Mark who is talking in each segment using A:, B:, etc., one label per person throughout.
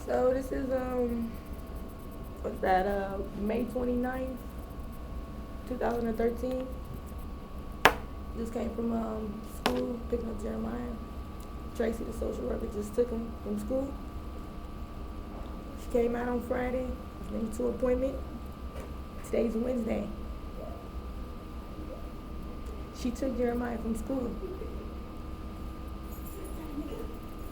A: So this is what's that? May 29th, 2013. Just came from school picking up Jeremiah. Tracy, the social worker, just took him from school. She came out on Friday. Went to appointment. Today's Wednesday. She took Jeremiah from school.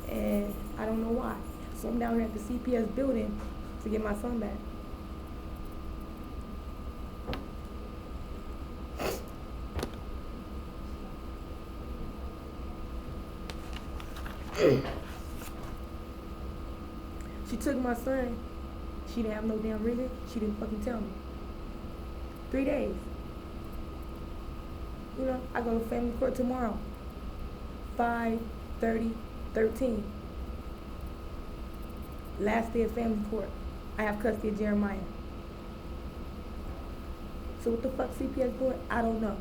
A: And I don't know why. So I'm down here at the CPS building to get my son back. She took my son. She didn't have no damn reason. She didn't fucking tell me. 3 days. You know, I go to family court tomorrow. 5/30/13. Last day of family court. I have custody of Jeremiah. So what the fuck CPS doing? I don't know.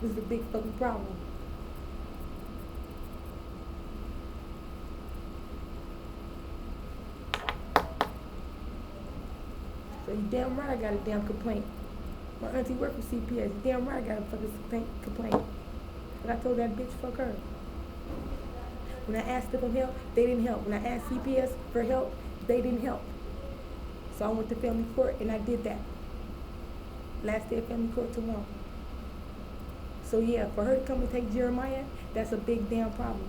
A: This is a big fucking problem. So you damn right I got a damn complaint. My auntie worked for CPS. You damn right I got a fucking complaint. But I told that bitch, fuck her. When I asked them for help, they didn't help. When I asked CPS for help, they didn't help. So I went to family court and I did that. Last day of family court tomorrow. So yeah, for her to come and take Jeremiah, that's a big damn problem.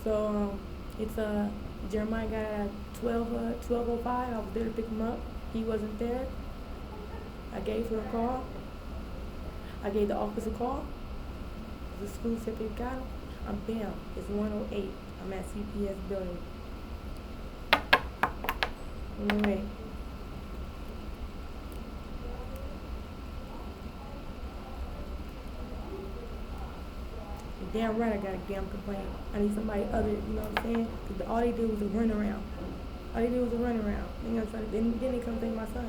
A: So it's Jeremiah got at 12:05. I was there to pick him up. He wasn't there. I gave her a call. I gave the office a call. The school said they got him. I'm bam. It's 1:08. I'm at CPS building. Anyway. Damn right I got a damn complaint. I need somebody other, you know what I'm saying? Because all they did was a run around. All they did was a run around. Then they come take my son.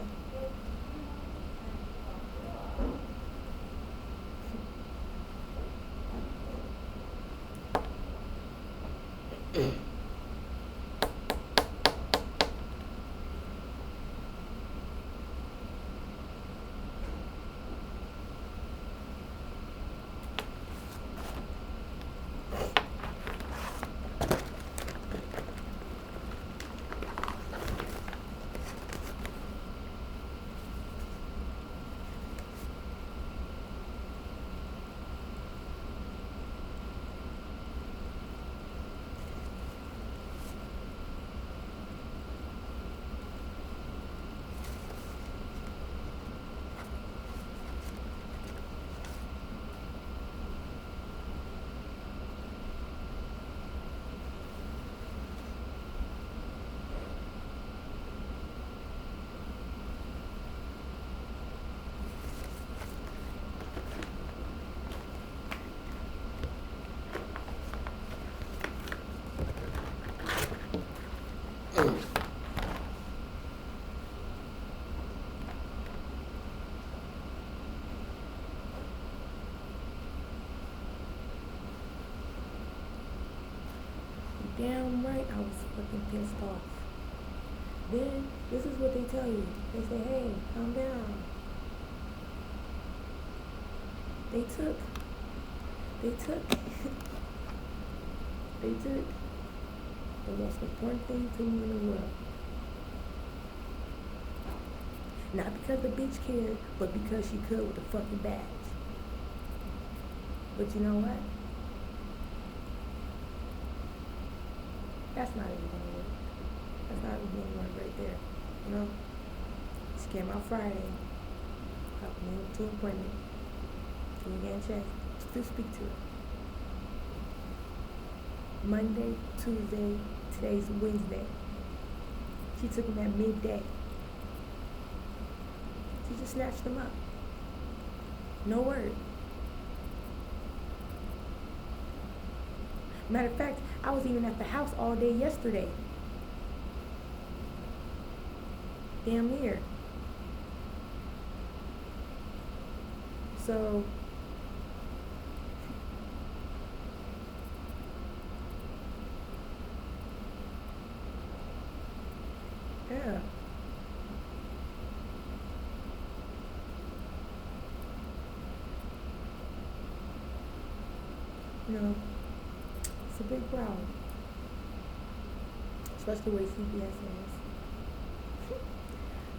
A: Damn right I was fucking pissed off. Then, this is what they tell you. They say, hey, calm down. They took the most important thing to me in the world. Not because the bitch cared, but because she could with the fucking badge. But you know what? That's not even gonna work. That's not even gonna work right there. You know? She came out Friday. Got me to an appointment. So we get checked. To speak to her. Monday, Tuesday, today's Wednesday. She took him at midday. She just snatched him up. No word. Matter of fact, I was even at the house all day yesterday. Damn near. So, yeah. You know, it's a big problem. Especially the way CPS is.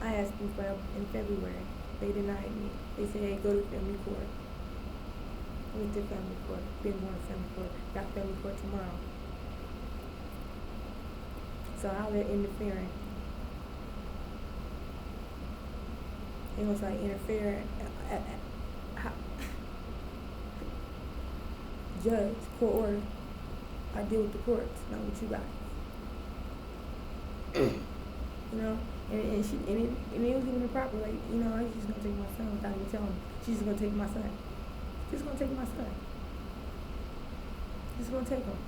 A: I asked them for help in February. They denied me. They said, hey, go to Family Court. I went to Family Court. Been going to Family Court. Got Family Court tomorrow. So how they're interfering. They gonna start interfering. Judge, court order. I deal with the courts, not with you guys. You know, and it was even improper. Like, you know, she's just gonna take my son without even telling me. She's just gonna take my son. She's gonna take my son. She's gonna take him.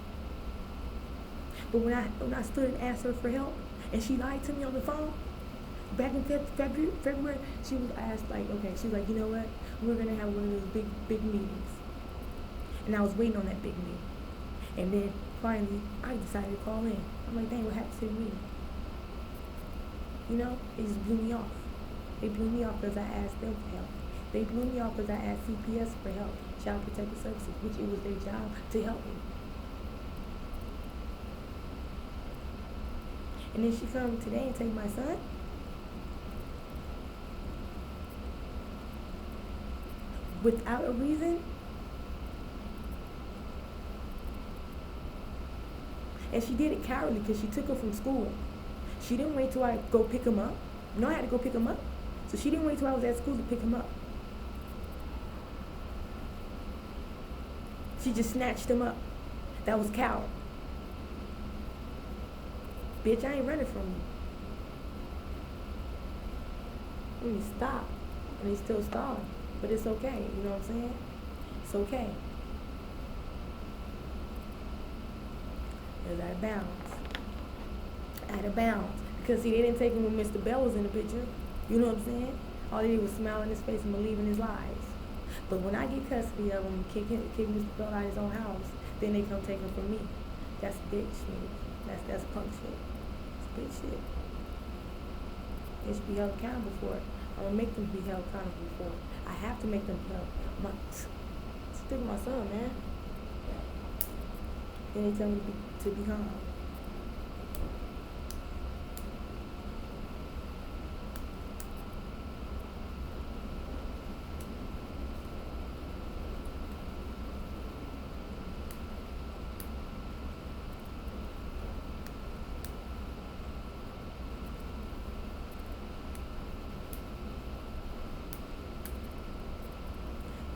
A: But when I stood and asked her for help, and she lied to me on the phone, back in February, she was asked, like, okay, she was like, you know what, we're gonna have one of those big meetings. And I was waiting on that big meeting. And then finally, I decided to call in. I'm like, dang, what happened to the meeting? You know, it just blew me off. They blew me off because I asked them for help. They blew me off because I asked CPS for help, Child Protective Services, which it was their job to help me. And then she come today and take my son? Without a reason? And she did it cowardly because she took him from school. She didn't wait till I go pick him up. You know I had to go pick him up. So she didn't wait till I was at school to pick him up. She just snatched him up. That was coward. Bitch, I ain't running from you. And he stopped. And he's still stalling. But it's okay. You know what I'm saying? It's okay. It's out of bounds. Out of bounds. Because see, they didn't take him when Mr. Bell was in the picture. You know what I'm saying? All they did was smile in his face and believe in his lies. But when I get custody of him and kick Mr. Bell out of his own house, then they come take him from me. That's bitch shit. That's punk shit. It's bitch shit. They should be held accountable for it. I'm gonna make them be held accountable for it. I have to make them held. Stick my son, man. Then they tell me to be calm.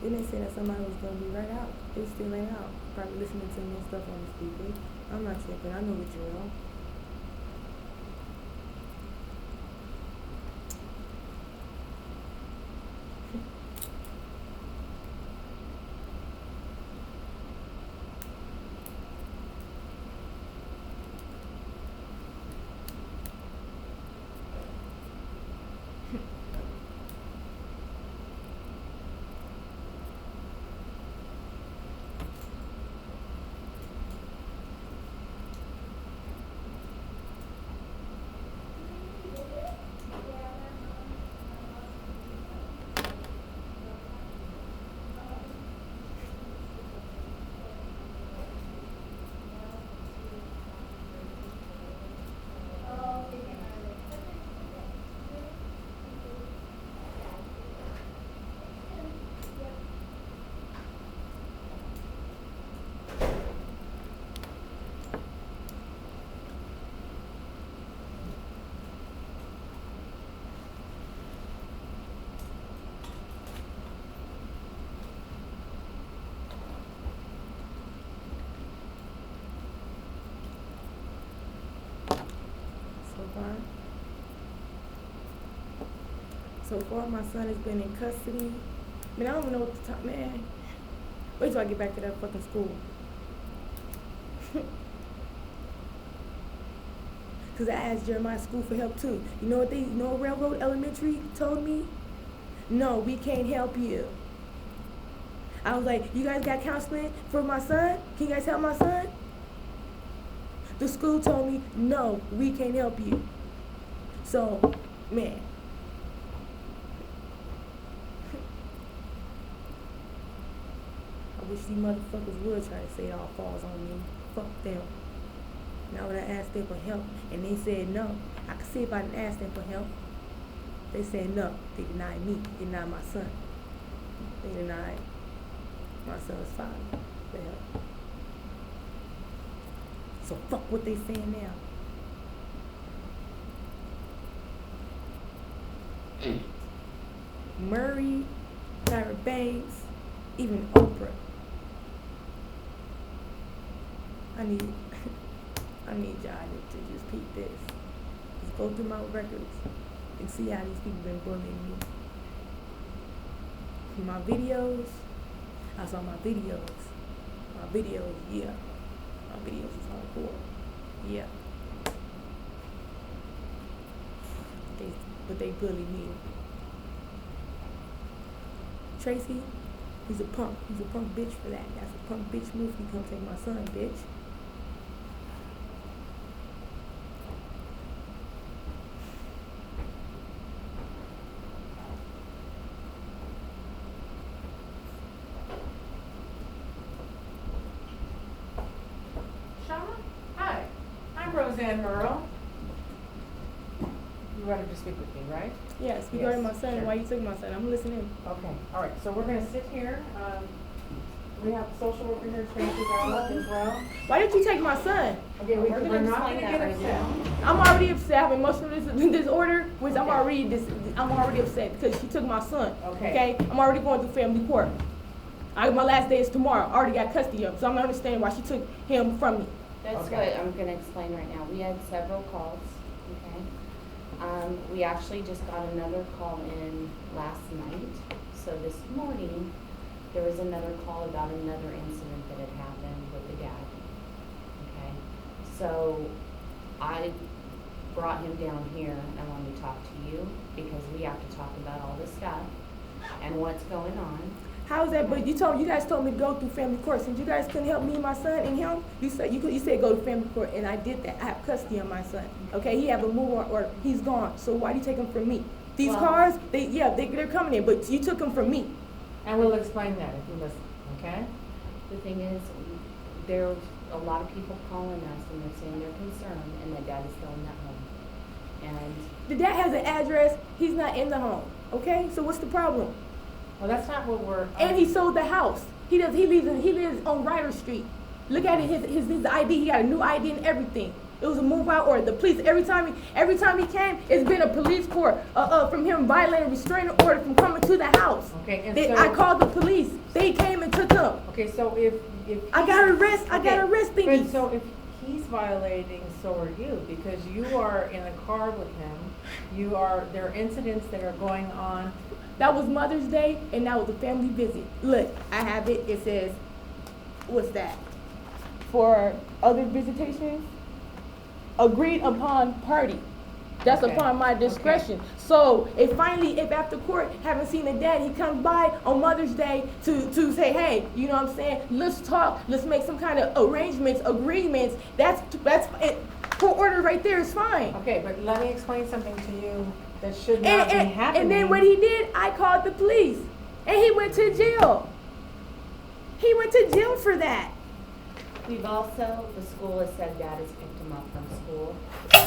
A: Then they said that somebody was going to be right out. It still ain't out. Probably listening to me and stuff on the speaker. I'm not tripping. I know the drill. So far, my son has been in custody. I mean, I don't even know what to talk, man. Wait till I get back to that fucking school. Because I asked Jeremiah's school for help too. You know what Railroad Elementary told me? No, we can't help you. I was like, you guys got counseling for my son? Can you guys help my son? The school told me, no, we can't help you. So, man. I wish these motherfuckers would try to say it all falls on me. Fuck them. Now when I asked them for help and they said no, I could see if I didn't ask them for help. They said no. They denied me. They denied my son. They denied my son's father for help. So fuck what they saying now. Murray, Tyra Banks, even Oprah. I need y'all to just peep this. Just go through my records and see how these people been bullying me. My videos, I saw my videos. My videos, yeah. My videos is hardcore. Yeah. But they bully me. Tracy, he's a punk. He's a punk bitch for that. That's a punk bitch move. You come take my son, bitch.
B: Hi, I'm Roseann Muro. You wanted to speak with me, right?
A: Yes, regarding my son,
B: sure.
A: why you took my son. I'm listening.
B: Okay, all right, so we're going to sit here. We have social worker here, Tracy Valoff as well.
A: Why did you take my son?
B: Okay, we're not going to get upset.
A: I'm already upset. I have emotional disorder, which I'm already upset because she took my son.
B: Okay.
A: I'm already going through family court. My last day is tomorrow. I already got custody of him, so I'm not understanding why she took him from me.
C: That's
B: Okay.
C: what I'm going to explain right now. We had several calls, okay? We actually just got another call in last night. So this morning, there was another call about another incident that had happened with the dad, okay? So I brought him down here and I wanted to talk to you because we have to talk about all this stuff and what's going on.
A: How's that? But you guys told me to go through family court. Since you guys couldn't help me and my son and him, you said go to family court, and I did that. I have custody of my son. Okay, he have a move on order. He's gone. So why do you take him from me? These cars, they're coming in, but you took them from me.
B: And we'll explain that if you listen, okay?
C: The thing is, there's a lot of people calling us and they're saying they're concerned and that dad is still in that home. And
A: The dad has an address. He's not in the home. Okay, so what's the problem?
B: Well, that's not what we're...
A: And he sold the house. He lives on Ryder Street. Look at it, his ID. He got a new ID and everything. It was a move out order. The police, every time he came, it's been a police court from him violating a restraining order from coming to the house.
B: Okay, and
A: I called the police. They came and took him.
B: Okay, so if
A: I got arrested. I got arrested.
B: But so if he's violating, so are you, because you are in a car with him. There are incidents that are going on.
A: That was Mother's Day, and that was a family visit. Look, I have it. It says, what's that? For other visitations? Agreed upon party. That's
B: Okay.
A: upon my discretion. Okay. So if after court, haven't seen the dad, he comes by on Mother's Day to say, hey, you know what I'm saying? Let's talk. Let's make some kind of arrangements, agreements. That's it. Court order right there is fine.
B: Okay, but let me explain something to you that should not be happening.
A: And then what he did, I called the police, and he went to jail. He went to jail for that.
C: we've also, the school has said dad has picked him up from school.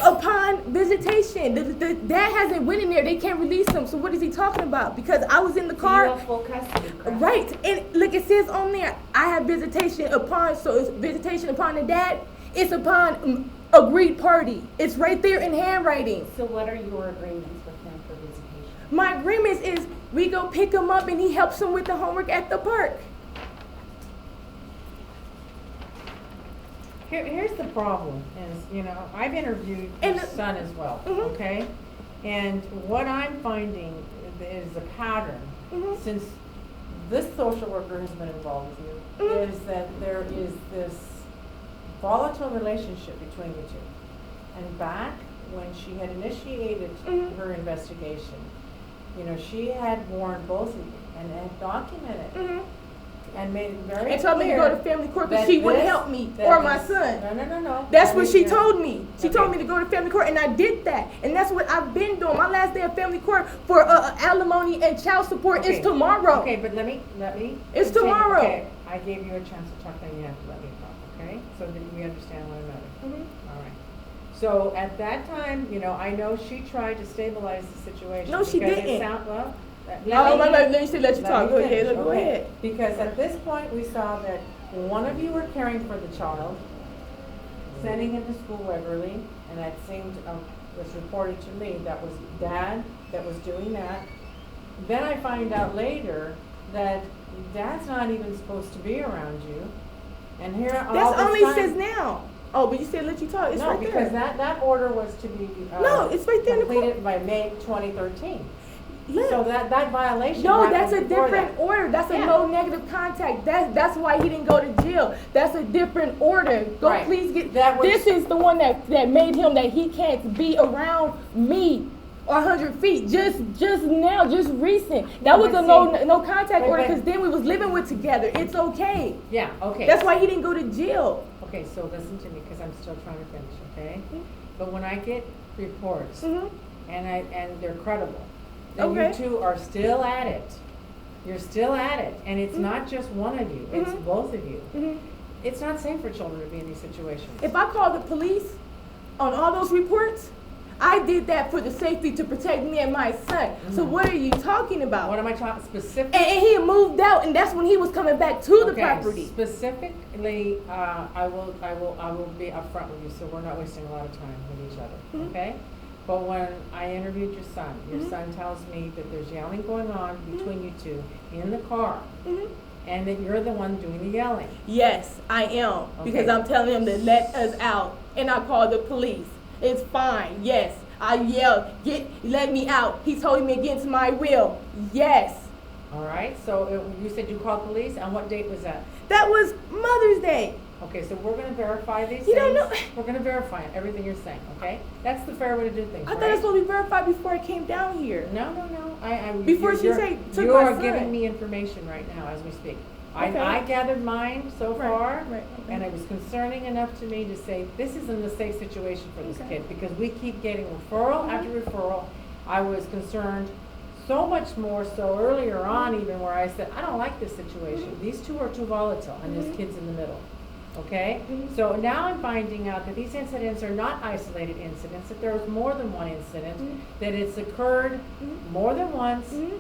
A: Upon visitation, the dad hasn't went in there. They can't release him. So what is he talking about? Because I was in the car.
C: So you have full custody, correct?
A: Right, and look, it says on there, I have visitation upon. So it's visitation upon the dad. It's upon agreed party. It's right there in handwriting.
C: So what are your agreements with him for visitation?
A: My agreements is we go pick him up and he helps him with the homework at the park.
B: Here's the problem is, I've interviewed his son as well, okay? And what I'm finding is a pattern, since this social worker has been involved with you, is that there is this volatile relationship between you two. And back when she had initiated her investigation, she had warned both of you and had documented and made it very
A: And told me to
B: clear
A: go to family court because
B: that
A: she wouldn't
B: this-
A: help me
B: that
A: or my
B: this-
A: son.
B: No.
A: That's
B: Let
A: what
B: me
A: she
B: finish.
A: told me. She told me
B: Okay.
A: to go to family court, and I did that. And that's what I've been doing. My last day of family court for alimony and child support
B: Okay.
A: is tomorrow.
B: Okay, but let me.
A: It's
B: continue.
A: tomorrow.
B: Okay, I gave you a chance to talk, then you have to let me talk, okay? So that we understand one another. All right. So at that time, I know she tried to stabilize the situation.
A: No, she
B: because it
A: didn't.
B: let
A: Let you talk. Go
B: me
A: ahead.
B: finish,
A: Go
B: okay?
A: ahead.
B: Because at this point, we saw that one of you were caring for the child, sending him to school regularly, and that was reported to me, that was dad that was doing that. Then I find out later that dad's not even supposed to be around you, and here all
A: That's
B: this
A: only
B: time-
A: says now. Oh, but you said let you talk. It's
B: no,
A: right
B: because
A: there.
B: that order was to be
A: No, it's right there in the
B: completed by May 2013.
A: Look.
B: So that violation.
A: No,
B: happened
A: that's a
B: before
A: different
B: that.
A: order. That's a
B: Yeah.
A: no negative contact. That's why he didn't go to jail. That's a different order. Go
B: Right.
A: please get.
B: That was-
A: This is the one that made him that he can't be around me. 100 feet, just now, just recent. That was
B: but
A: a no
B: see-
A: contact
B: but-
A: order because then we was living with together. It's okay.
B: Yeah. Okay.
A: That's why he didn't go to jail.
B: Okay, so listen to me, because I'm still trying to finish, okay? But when I get reports,
A: Mhm.
B: and they're credible, then
A: Okay.
B: you two are still at it. You're still at it, and it's
A: Mhm.
B: not just one of you, it's
A: Mhm.
B: both of you.
A: Mhm.
B: It's not safe for children to be in these situations.
A: If I call the police on all those reports, I did that for the safety to protect me and my son. So
B: Mhm.
A: what are you talking about?
B: What am I talking specifically?
A: And he moved out, and that's when he was coming back to the
B: Okay,
A: property.
B: Specifically, I will be upfront with you, so we're not wasting a lot of time with each other,
A: Mhm.
B: okay? But when I interviewed your
A: Mhm.
B: son tells me that there's yelling going on between you two in the car,
A: Mhm.
B: and that you're the one doing the yelling.
A: Yes, I am, because
B: Okay.
A: I'm telling him to let us out, and I called the police. It's fine. Yes, I yelled, let me out. He's holding me against my will. Yes,
B: All right, so you said you called police, and what date was that?
A: that was Mother's Day.
B: Okay, so we're gonna verify these
A: You
B: things.
A: don't know-
B: We're gonna verify everything you're saying, okay? That's the fair way to do things,
A: I
B: right?
A: thought it was supposed to be verified before I came down here.
B: No.
A: Before she
B: you're-
A: say, took
B: You
A: my
B: are
A: son.
B: giving me information right now as we speak.
A: Okay.
B: I gathered mine so
A: Right,
B: far,
A: right, okay.
B: and it was concerning enough to me to say, this isn't a safe situation for this
A: Okay.
B: kid, because we keep getting referral after referral. I was concerned so much more so earlier on even, where I said, I don't like this situation. These two are too volatile, and this kid's in the middle. Okay?
A: Mhm.
B: So now I'm finding out that these incidents are not isolated incidents, that there was more than one incident,
A: Mhm.
B: that it's occurred more than once,
A: Mhm.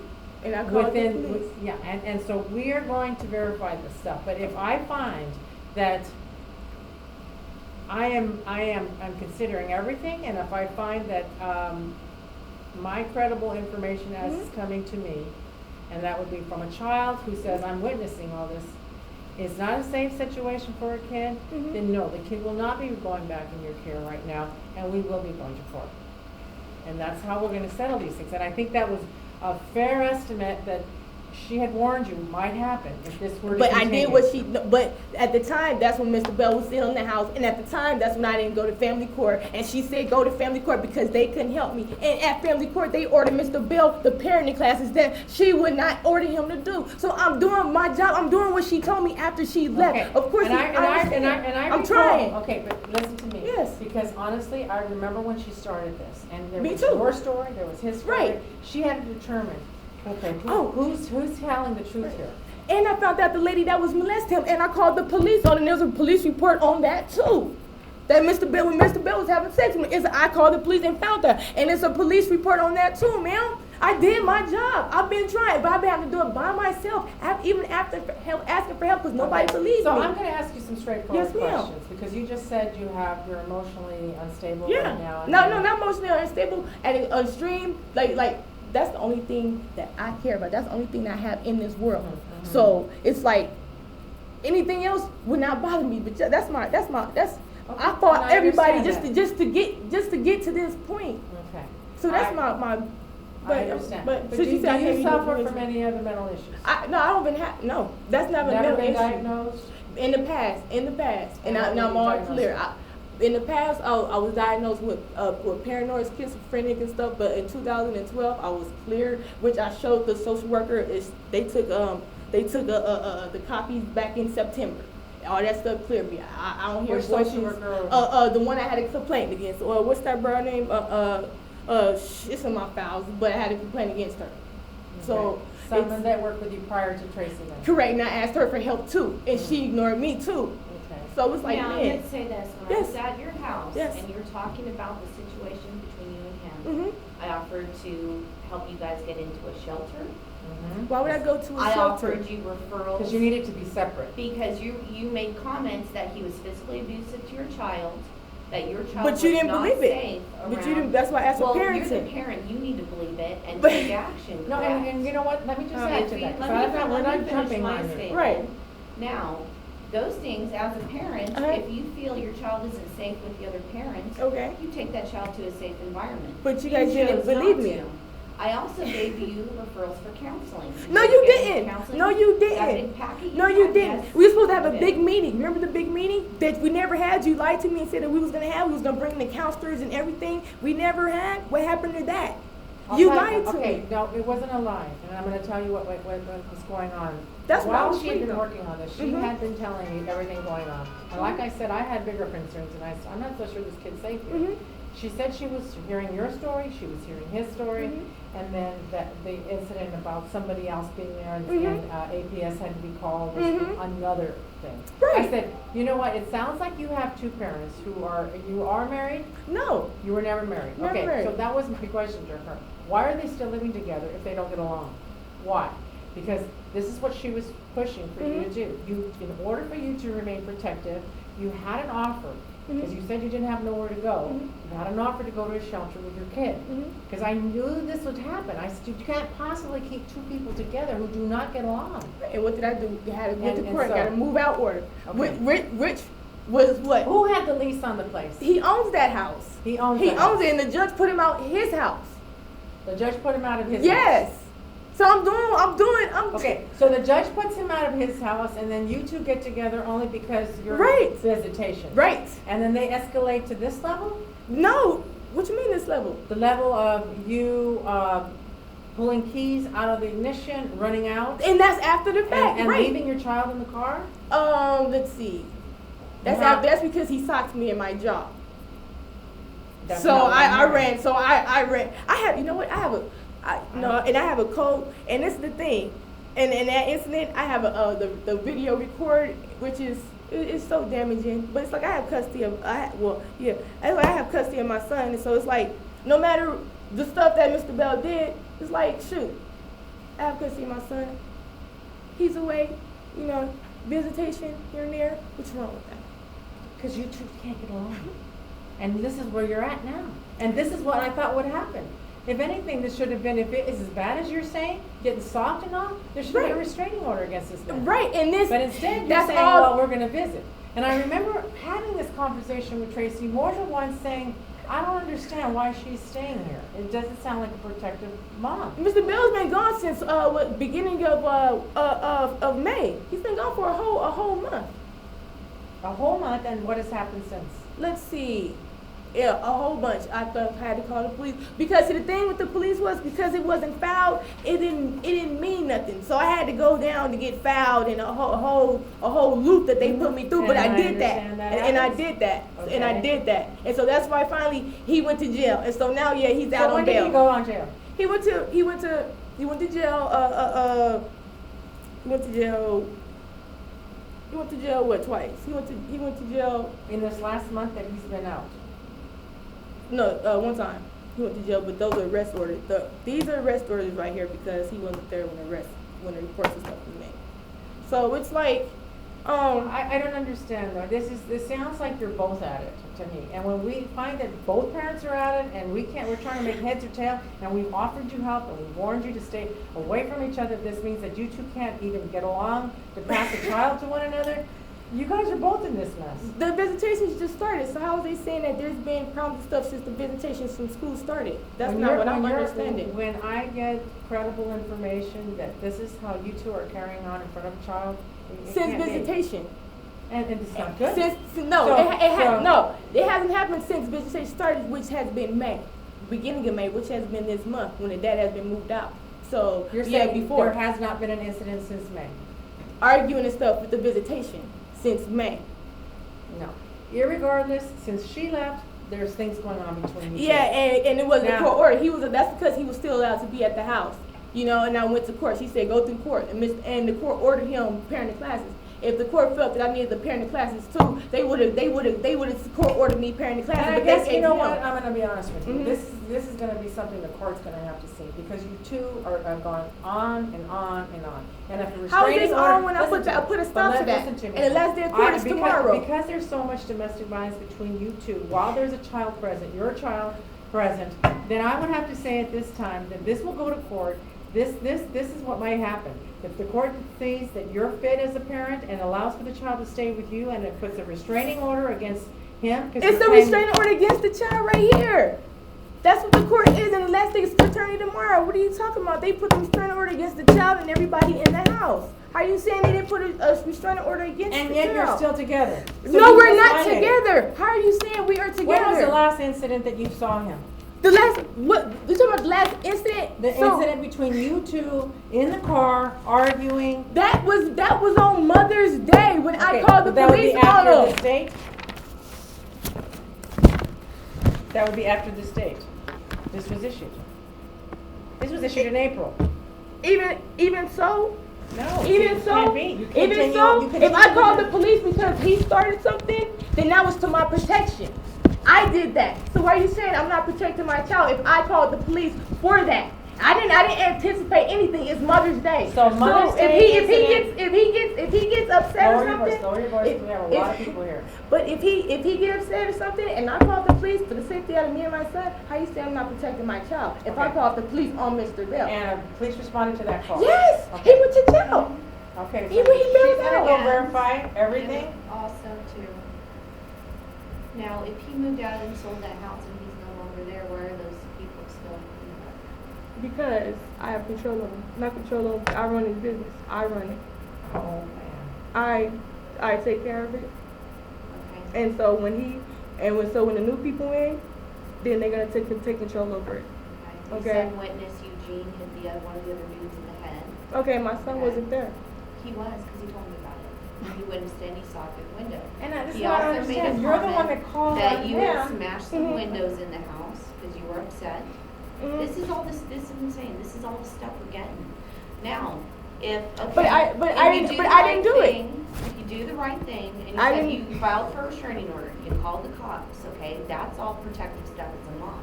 A: And I called the police.
B: yeah, and so we are going to verify this stuff, but if I find that I'm considering everything, and if I find that, my credible information as it's coming to me, and that would be from a child who says, I'm witnessing all this, is not a safe situation for a kid,
A: Mhm.
B: then no, the kid will not be going back in your care right now, and we will be going to court. And that's how we're gonna settle these things, and I think that was a fair estimate that she had warned you might happen if this were to
A: But I
B: continue.
A: did what she, but at the time, that's when Mr. Bell was sitting in the house, and at the time, that's when I didn't go to family court, and she said go to family court because they couldn't help me. And at family court, they ordered Mr. Bell the parenting classes that she would not order him to do. So I'm doing my job, I'm doing what she told me after she left.
B: Okay.
A: Of course,
B: And I
A: I'm
B: recall-
A: trying.
B: Okay, but listen to me.
A: Yes.
B: Because honestly, I remember when she started this, and there
A: Me
B: was
A: too.
B: your story, there was his story.
A: Right.
B: She had to determine, okay,
A: Oh.
B: who's telling the truth here?
A: And I found out the lady that was molesting him, and I called the police on it, and there's a police report on that too. That when Mr. Bell was having sex with me, I called the police and found her, and it's a police report on that too, ma'am. I did my job. I've been trying, but I've been having to do it by myself, even after asking for help, because nobody
B: Okay.
A: believes
B: So
A: me.
B: I'm gonna ask you some straightforward
A: Yes, ma'am.
B: questions, because you just said you're emotionally unstable
A: Yeah.
B: right now.
A: No, not emotionally unstable. At an extreme, like that's the only thing that I care about. That's the only thing I have in this world.
B: Mhm.
A: So it's like anything else would not bother me. But that's I
B: Okay,
A: fought
B: and I
A: everybody
B: understand
A: just to get to this point.
B: Okay.
A: So that's my.
B: I understand.
A: But
B: do
A: since you said I
B: you
A: can't
B: suffer
A: use
B: from any other mental issues?
A: I don't even have no. That's not a
B: Never
A: mental
B: been
A: issue.
B: diagnosed?
A: In the past, and
B: And
A: I'm
B: what were
A: all
B: you
A: clear.
B: diagnosed
A: In the past, I was diagnosed with paranoid, schizophrenic, and stuff. But in 2012, I was cleared, which I showed the social worker. They took they took the copies back in September. All that stuff cleared me. I don't hear
B: Which social
A: voices.
B: worker?
A: The one I had a complaint against. What's that girl name? It's in my files, but I had a complaint against her. So
B: Okay. Someone that worked with you prior to Tracy then?
A: correct, and I asked her for help too, and she ignored me too.
B: Okay.
A: So it's like,
C: Now,
A: man.
C: let's say this, when I
A: Yes.
C: was at your house,
A: Yes.
C: and you're talking about the situation between you and him,
A: Mm-hmm.
C: I offered to help you guys get into a shelter.
B: Mhm.
A: Why would I go to a
C: I
A: shelter?
C: offered you referrals.
B: Because you need it to be separate.
C: Because you made comments that he was physically abusive to your child, that your child
A: But
C: was
A: you didn't
C: not
A: believe it.
C: safe around.
A: But you didn't. That's why I asked for
C: Well, you're the
A: parenting.
C: parent, you need to believe it and
A: But-
C: take action,
B: No,
C: correct?
B: and you know what, let me just
A: Okay,
B: add to that,
C: Let
B: because
C: me
B: we're not
C: finish
B: jumping
C: my
B: on you.
C: statement.
A: Right.
C: Now, those things, as a parent,
A: Uh-huh.
C: if you feel your child isn't safe with the other parent,
A: Okay.
C: you take that child to a safe environment.
A: But you guys didn't
C: chose not
A: believe me.
C: to. I also gave you referrals for counseling.
A: No,
C: Did
A: you
C: get any
A: didn't.
C: counseling?
A: No, you
C: That
A: didn't.
C: big packet
A: No, you
C: had?
A: didn't.
C: Yes,
A: We were supposed to have
C: you
A: a
C: did.
A: big meeting. Remember the big meeting that we never had? You lied to me and said that we was gonna have. We was gonna bring the counselors and everything. We never had. What happened to that?
B: I'll
A: You
B: tell
A: lied to
B: Okay,
A: me.
B: no, it wasn't a lie, and I'm gonna tell you what was going on.
A: That's what I
B: While
A: was
B: she had been
A: reading.
B: working on this, she
A: Mhm.
B: had been telling me everything going on. And like I said, I had bigger concerns, and I'm not so sure this kid's safe here.
A: Mhm.
B: She said she was hearing your story, she was hearing his story,
A: Mhm.
B: and then that the incident about somebody else being there and,
A: Mhm.
B: APS had to be called was
A: Mhm.
B: another thing.
A: Right.
B: I said, you know what, it sounds like you have two parents you are married?
A: No.
B: You were never married.
A: Never
B: Okay,
A: married.
B: so that was my question to her. Why are they still living together if they don't get along? Why? Because this is what she was pushing for you to do. In order for you to remain protective, you had an offer, because you said you didn't have nowhere to go.
A: Mhm.
B: You had an offer to go to a shelter with your kid.
A: Mhm.
B: Because I knew this would happen. I said, you can't possibly keep two people together who do not get along.
A: And what did I do? I had to go to
B: And
A: court.
B: so-
A: Got a move out order.
B: Okay.
A: Rich was what?
B: Who had the lease on the place?
A: He owns that house.
B: He owns
A: He
B: the
A: owns
B: house.
A: it, and the judge put him out his house.
B: The judge put him out of his house.
A: Yes. So I'm
B: Okay, so the judge puts him out of his house, and then you two get together only because you're
A: Right.
B: visitation.
A: Right.
B: And then they escalate to this level?
A: No. What you mean this level?
B: The level of you pulling keys out of the ignition, running out,
A: And that's after the fact,
B: and
A: right?
B: leaving your child in the car?
A: Let's see. That's
B: How-
A: that's because he socked me in my job.
B: That's
A: So
B: not what I'm
A: I
B: hearing.
A: ran. So I ran. I have, you know what? I have and I have a code. And this is the thing. And in that incident, I have the video record, which is it's so damaging. But it's like I have custody of. It's like I have custody of my son. And so it's like no matter the stuff that Mr. Bell did, it's like shoot, I have custody of my son. He's away. You know, visitation here and there. What's wrong with that?
B: Because you two can't get along. And this is where you're at now. And this is what I thought would happen. If anything, this should have been, if it is as bad as you're saying, getting soft and all, there should be a
A: Right.
B: restraining order against this man.
A: Right. And this.
B: But instead, you're
A: that's
B: saying,
A: all.
B: well, we're gonna visit. And I remember having this conversation with Tracy more than once saying, I don't understand why she's staying here. It doesn't sound like a protective mom.
A: Mr. Bell's been gone since beginning of May. He's been gone for a whole month.
B: A whole month, and what has happened since?
A: Let's see. Yeah, a whole bunch. I had to call the police because see, the thing with the police was because it wasn't filed, it didn't mean nothing. So I had to go down to get filed and a whole loop that they put me through. But
B: And
A: I
B: I
A: did that,
B: understand that
A: and I
B: happens.
A: did that, and I
B: Okay.
A: did that, and so that's why finally he went to jail, and so now he's out
B: So when
A: on
B: did
A: bail.
B: he go on jail?
A: He went to jail. He went to jail. He went to jail what, twice? He went to jail.
B: In this last month that he's been out?
A: No, one time. He went to jail, but those are arrest orders. These are arrest orders right here because he wasn't there when the reports and stuff was made. So it's like,
B: I don't understand though. This sounds like you're both at it to me. And when we find that both parents are at it and we're trying to make heads or tail, and we've offered you help and we've warned you to stay away from each other, this means that you two can't even get along to pass a child to one another. You guys are both in this mess.
A: the visitations just started. So how are they saying that there's been problems and stuff since the visitations from school started? That's not what I'm understanding.
B: When I get credible information that this is how you two are carrying on in front of a child, it
A: Since
B: can't be.
A: visitation.
B: And it's not good.
A: It hasn't happened since visitation started, which has been May, beginning of May, which has been this month when the dad has been moved out So
B: You're
A: yeah,
B: saying
A: before
B: there has not been an incident since May?
A: arguing and stuff with the visitation since May.
B: No. Irregardless, since she left, there's things going on between you two.
A: Yeah, and it wasn't a
B: Now-
A: court order. That's because he was still allowed to be at the house. And I went to court. She said go through court, and the court ordered him parent the classes. If the court felt that I needed the parent the classes too, they would have court ordered me parent the classes.
B: And I
A: but
B: guess
A: they
B: you know
A: gave
B: what?
A: him.
B: I'm going to be honest with you.
A: Mhm.
B: This is going to be something the court's going to have to see because you two have gone on and on and on. And if a
A: How is
B: restraining
A: this
B: order,
A: on when I
B: listen
A: put a
B: but
A: stop to that?
B: listen to me.
A: And the last day of court is
B: because,
A: tomorrow.
B: Because there's so much domestic violence between you two, while there's a child present, your child present, then I would have to say at this time that this will go to court. This is what might happen. If the court sees that you're fit as a parent and allows for the child to stay with you and it puts a restraining order against him.
A: It's a restraining order against the child right here. That's what the court is, and the last day is paternity tomorrow. What are you talking about? They put the restraining order against the child and everybody in the house. How are you saying they didn't put a restraining order against the child?
B: And yet you're still together. So
A: No,
B: you
A: we're
B: just
A: not
B: find it.
A: together. How are you saying we are together?
B: When was the last incident that you saw him?
A: The last, what, you talking about the last incident?
B: The incident between you two in the car arguing.
A: That was on Mother's Day when I
B: Okay,
A: called the
B: but that would
A: police
B: be
A: on
B: after
A: them.
B: this date? That would be after this date. This was issued. This was issued in April.
A: Even so,
B: No,
A: even
B: it
A: so,
B: can't be. You
A: even
B: continue-
A: so,
B: you
A: if I
B: continue
A: called
B: to-
A: the police because he started something, then that was to my protection. I did that. So why are you saying I'm not protecting my child if I called the police for that? I didn't anticipate anything. It's Mother's Day.
B: So Mother's Day
A: if he gets upset or something,
B: Lower your voice, we have a lot of people here.
A: But if he get upset or something, and I call the police for the safety of me and my son, how you say I'm not protecting my child? If I
B: Okay.
A: call the police on Mr. Bell,
B: And police responded to that call?
A: yes,
B: Okay.
A: he went to jail.
B: Okay,
A: He
B: so
A: bailed
B: she's gonna
A: out.
B: go verify everything?
D: And also too, now if he moved out and sold that house and he's no longer there, where are those people still in the
A: Because I have control of him. Not control of him. I run his business. I run it.
B: Oh, man.
A: I take care of it.
D: Okay.
A: And so when the new people in, then they're gonna take control over it.
D: Your
A: Okay.
D: son witnessed Eugene hit one of the other dudes in the head.
A: Okay, my son wasn't there.
D: He was, because he told me about it. He witnessed it and he saw it through the window.
B: And this is
D: He
B: what I
D: also made a
B: understand. You're the one
D: comment
B: that called
D: that
B: on
D: you
B: him.
D: had smashed some
A: Mhm.
D: windows in the house because you were upset.
A: Mhm.
D: This is all this is what I'm saying. This is all the stuff we're getting. Now, if okay,
A: But I
D: if
A: didn't-
D: you
A: but
D: the
A: I
D: right
A: didn't do it.
D: thing, If you do the right thing and
A: I
D: you said
A: didn't-
D: you filed for a restraining order, you called the cops, okay, that's all protective stuff as a mom.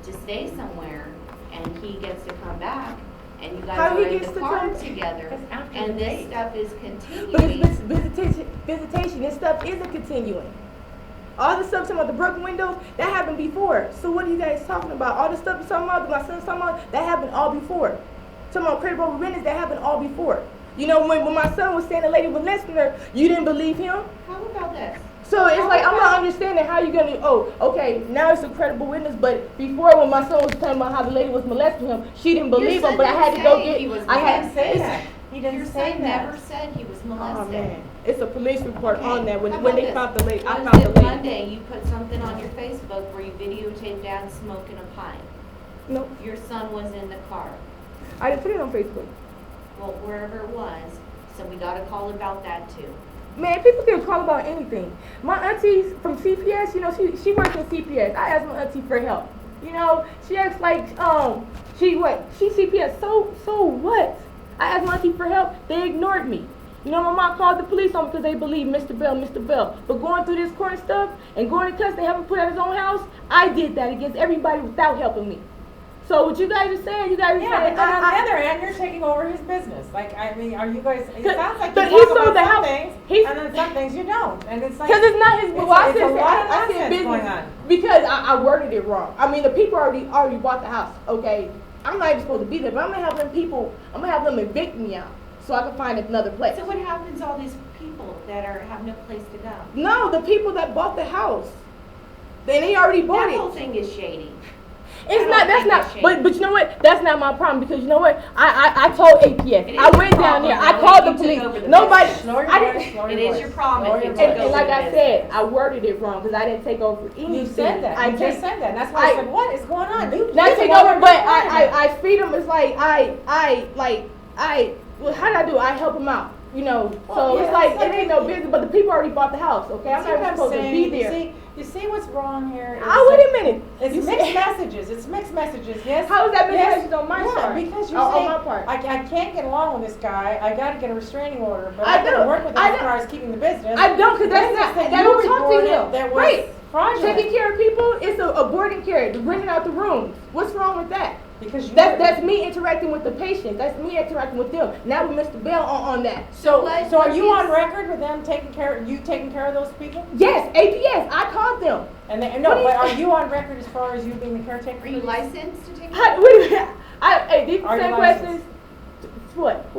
D: To stay somewhere and he gets to come back and you guys
A: How
D: are
A: he
D: in
A: gets
D: the
A: to
D: car
A: come-
D: together
B: It's after
D: and
B: the
D: this
B: date.
D: stuff is
A: But
D: continuing.
A: it's visitation and stuff isn't continuing. All the stuff talking about the broken windows, that happened before. So what are you guys talking about? All the stuff you're talking about, my son's talking about, that happened all before. Talking about credible witness, that happened all before. You know, when my son was saying the lady was molesting her, you didn't believe him?
D: How about this?
A: So it's like, I'm not understanding how you're gonna, okay, now it's a credible witness, but before when my son was talking about how the lady was molesting him, she didn't believe
D: Your
A: him, but I
D: son
A: had to go
D: didn't say
A: get,
D: he was
A: I had
D: molested.
B: Say that. He didn't
D: Your
B: say
D: son
B: that.
D: never said he was
A: Oh
D: molested.
A: man, it's a police report
D: Okay,
A: on that when
D: how
A: they
D: about
A: found
D: this?
A: the lady, I
D: Was
A: found the
D: it
A: lady.
D: Monday you put something on your Facebook where you videotaped Dad smoking a pipe?
A: No,
D: Your son was in the car.
A: I didn't put it on Facebook.
D: Well, wherever it was, so we got a call about that too.
A: Man, people can call about anything. My auntie from CPS, you know, she works in CPS. I asked my auntie for help. You know, she acts like she CPS. So what? I asked my auntie for help. They ignored me. You know, my mom called the police on me because they believe Mr. Bell. But going through this court stuff and going to cuss they haven't put at his own house, I did that against everybody without helping me. So what you guys are saying,
B: Yeah, but
A: saying,
B: then on the other hand, you're taking over his business. Like, I mean, are you guys, it sounds like
A: but
B: you
A: he
B: talk
A: sold
B: about
A: the
B: some
A: house.
B: things,
A: He's-
B: and then some things you don't. And it's like,
A: Because it's not his,
B: it's
A: well, I
B: a
A: said,
B: lot of
A: I said
B: nonsense
A: business
B: going on.
A: because I worded it wrong. I mean, the people already bought the house, okay? I'm not even supposed to be there, but I'm gonna have them evict me out so I can find another place.
D: So what happens to all these people that have no place to go?
A: No, the people that bought the house, then he already bought
D: That whole
A: it.
D: thing is shady.
A: It's
D: I
A: not,
D: don't
A: that's
D: think
A: not,
D: it's shady.
A: but you know what? That's not my problem because you know what? I told APS.
D: It is
A: I
D: your
A: went down
D: problem,
A: there. I
D: though,
A: called
D: if
A: the
D: you took
A: police.
D: over the
A: Nobody,
D: business.
B: Lower your
A: I
B: voice,
A: didn't.
B: lower
D: It
B: your
D: is
B: voice.
D: your problem
B: Lower
D: if
B: your
D: you
B: voice.
D: took
A: And like I
D: over the
A: said,
D: business.
A: I worded it wrong because I didn't take over anything.
B: You said that. You just said that. That's why I said, what is going on?
A: not take over, but I feed him. It's like well, how do I do? I help him out. You know, so it's like it ain't no business. But the people already bought the house. Okay, I'm not even supposed to be there.
B: You see what's wrong here?
A: Wait a minute.
B: It's mixed messages. It's mixed messages. Yes.
A: How is that mixed messages on my part?
B: Because you're
A: on
B: saying
A: my part.
B: I can't get along with this guy. I got to get a restraining order, but
A: I
B: I got to
A: do.
B: work with him as far as keeping the business.
A: I don't, because that's not. That don't talk to him.
B: That was
A: right.
B: fraudulent.
A: Taking care of people is a boarding care. Renting out the rooms. What's wrong with that?
B: Because
A: that's me interacting with the patient. That's me interacting with them. Now with Mr. Bell on that.
B: So are you on record with them taking care of those people?
A: Yes, APS. I called them.
B: And but are you on record as far as you being the caretaker?
D: Are you licensed to take?
A: Wait a minute. These
B: Are you
A: same
B: licensed?
A: questions. What?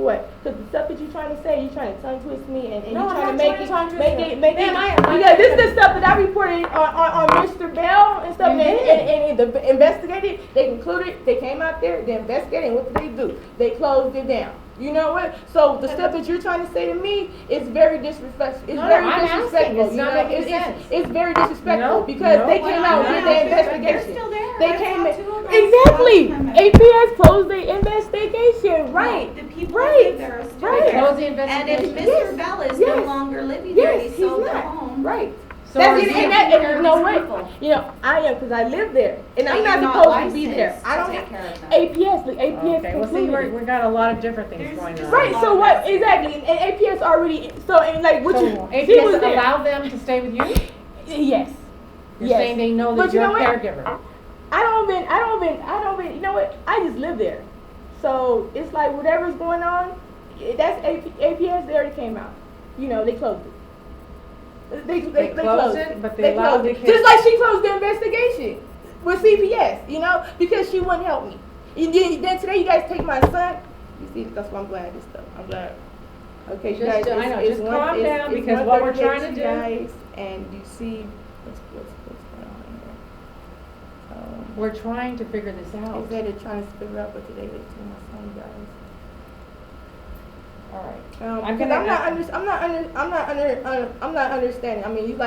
A: Because the stuff that you're trying to say, you're trying to tongue twist me, and
B: No,
A: you're trying
B: I'm
A: to
B: not
A: make
B: trying to
A: it,
B: tongue twist you.
A: because this is the stuff that I reported on Mr. Bell and stuff, and the investigated. They concluded, they came out there, they investigated, and what did they do? They closed it down. You know what? So the stuff that you're trying to say to me is very disrespectful. It's very disrespectful.
B: It's not making sense.
A: It's very disrespectful because they came out with their investigation.
D: They're still there.
A: They came in. Exactly. APS closed the investigation. Right.
D: The people who live there are still
A: Right.
D: there.
B: Close the
D: And if
B: investigation.
D: Mr. Bell is
A: Yes.
D: no longer living there,
A: Yes,
D: he
A: he's
D: sold the
A: not.
D: home.
A: Right.
B: So
A: That's
B: are
A: it,
B: you
A: and
D: taking care
A: that,
D: of
A: no
D: these
A: way.
D: people?
A: You know, I am because I live there, and
D: But
A: I'm
D: you're
A: not supposed to be there.
D: licensed
A: I don't
D: to
A: have
D: take care of them.
A: APS. Look, APS
B: Okay, well, see,
A: concluded.
B: we got a lot of different things
D: There's
B: going
D: just
B: on.
A: Right. So what exactly? And APS already. So and like what
B: So
A: you? She was
B: APS
A: there.
B: allowed them to stay with you?
A: Yes.
B: You're
A: Yes.
B: saying they know that
A: But you
B: you're
A: know
B: a
A: what?
B: caregiver.
A: I don't been. You know what? I just live there, so it's like whatever's going on. That's APS. They already came out. You know, they closed it. They
B: closed it, but they allowed
A: closed it.
B: the
A: Just like she closed the investigation with CPS. You know, because she wouldn't help me. And then today you guys take my son. You see, that's why I'm glad this stuff. I'm glad. Okay, you guys.
B: I know. Just calm down
A: it's
B: because what we're
A: 1:38,
B: trying to
A: you
B: do.
A: guys, and you see what's going on here.
B: We're trying to figure this
A: They
B: out.
A: said they're trying to split it up, but today they told my son, guys.
B: All right.
A: I'm not understanding. I mean, you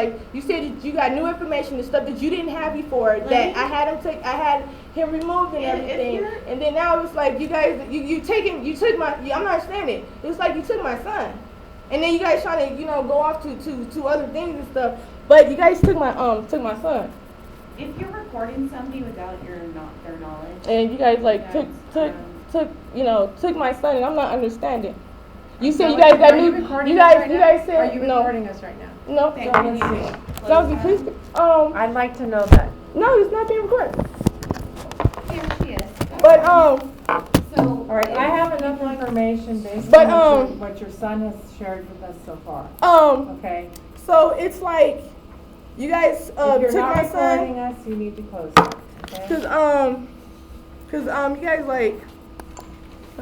A: said that you got new information, the stuff that you didn't have before. That I had him removed and everything, and then now it's like you guys, you took my. I'm not understanding. It's like you took my son, and then you guys trying to go off to other things and stuff. But you guys took my son,
D: If you're recording somebody without their knowledge.
A: and you guys
D: That's,
A: took my son, and I'm not understanding. You said
B: So
A: you guys got new.
B: recording
A: You
B: us
A: guys,
B: right
A: you
B: now?
A: guys said
B: Are you
A: no.
B: recording us right now?
A: No.
D: Okay,
B: So
D: can
B: let's
D: you
B: see.
D: close
A: Jonesy,
D: that?
A: please.
B: I'd like to know that.
A: No, it's not being recorded.
D: Here she is.
A: But
D: So.
B: All right, I have enough information based
A: But,
B: on what your son has shared with us so far. Okay?
A: so it's like you guys
B: If you're
A: took
B: not
A: my
B: recording
A: son,
B: us, you need to close it. Okay?
A: cause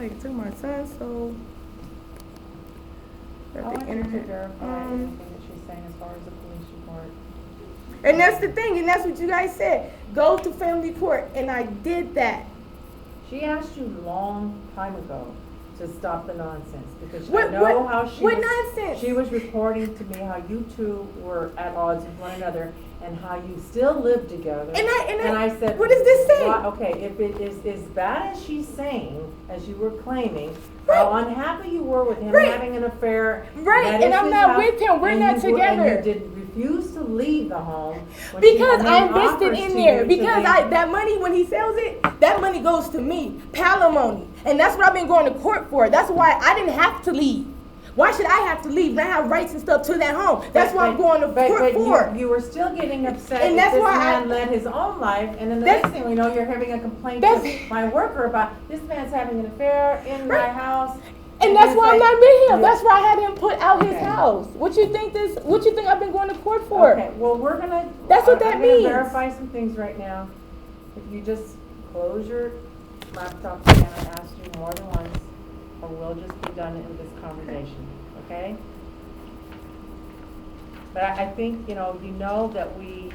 A: you guys took my son, so.
B: I want you to verify anything that she's saying as far as the police report.
A: And that's the thing, and that's what you guys said. Go to family court, and I did that.
B: She asked you a long time ago to stop the nonsense because
A: What-
B: I know how she
A: what
B: was,
A: nonsense?
B: She was reporting to me how you two were at odds with one another and how you still live together.
A: And
B: I said,
A: what does this say?
B: why- okay, if it is as bad as she's saying, as you were claiming,
A: Right.
B: how unhappy you were with him
A: Right.
B: having an affair.
A: Right,
B: that
A: and
B: is
A: I'm
B: his
A: not
B: house,
A: with him. We're
B: and
A: not
B: you were-
A: together.
B: And you did refuse to leave the home. when she
A: Because
B: made
A: I invested
B: offers
A: in
B: to
A: there.
B: you to
A: Because
B: leave.
A: that money, when he sells it, that money goes to me. Palimony. And that's what I've been going to court for. That's why I didn't have to leave. Why should I have to leave when I have rights and stuff to that home? That's what I'm going to court for.
B: You were still getting upset
A: And
B: that
A: that's
B: this
A: why
B: man led his own life, and then the
A: That's-
B: next thing we know, you're having a complaint to
A: That's-
B: my worker about this man's having an affair in my
A: Right.
B: house.
A: And that's why I'm not with him.
B: Yeah.
A: That's why I had him put out his
B: Okay.
A: house. What you think I've been going to court for?
B: Okay, well, we're gonna.
A: That's what that
B: I'm
A: means.
B: gonna verify some things right now. If you just close your laptop again, I asked you more than once, or we'll just be done in this conversation, okay? But I think, you know that we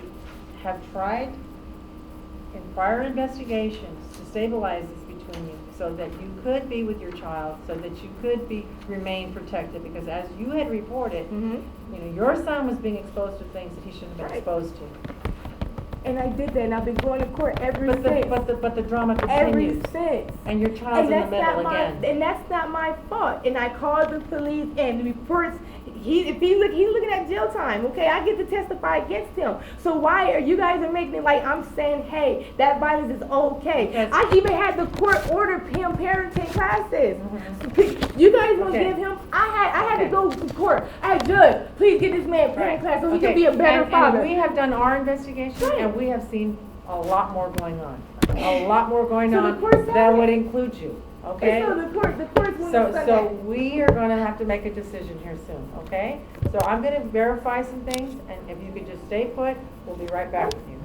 B: have tried in prior investigations to stabilize this between you so that you could be with your child, so that you could remain protected, because as you had reported,
A: Mm-hmm.
B: your son was being exposed to things that he shouldn't have been
A: Right.
B: exposed to.
A: And I did that, and I've been going to court ever
B: But
A: since.
B: the drama
A: Ever
B: continues.
A: since.
B: And your child's in the middle again.
A: And that's not my fault. And I called the police, and the reports. He's looking at jail time. Okay, I get to testify against him. So why are you guys making it like I'm saying, hey, that violence is okay?
B: Yes.
A: I even had the court order him parenting classes.
B: Mm-hmm.
A: You guys want to
B: Okay.
A: give him? I had
B: Okay.
A: to go to court. Hey, judge, please get this man parenting class so he can be a better father.
B: And we have done our investigation,
A: Right.
B: and we have seen a lot more going on. A lot more going
A: So the
B: on
A: court said
B: that
A: it.
B: would include you, okay?
A: And so the court's going to say
B: So we are gonna have to make a decision here soon, okay? So I'm gonna verify some things, and if you could just stay put, we'll be right back with you.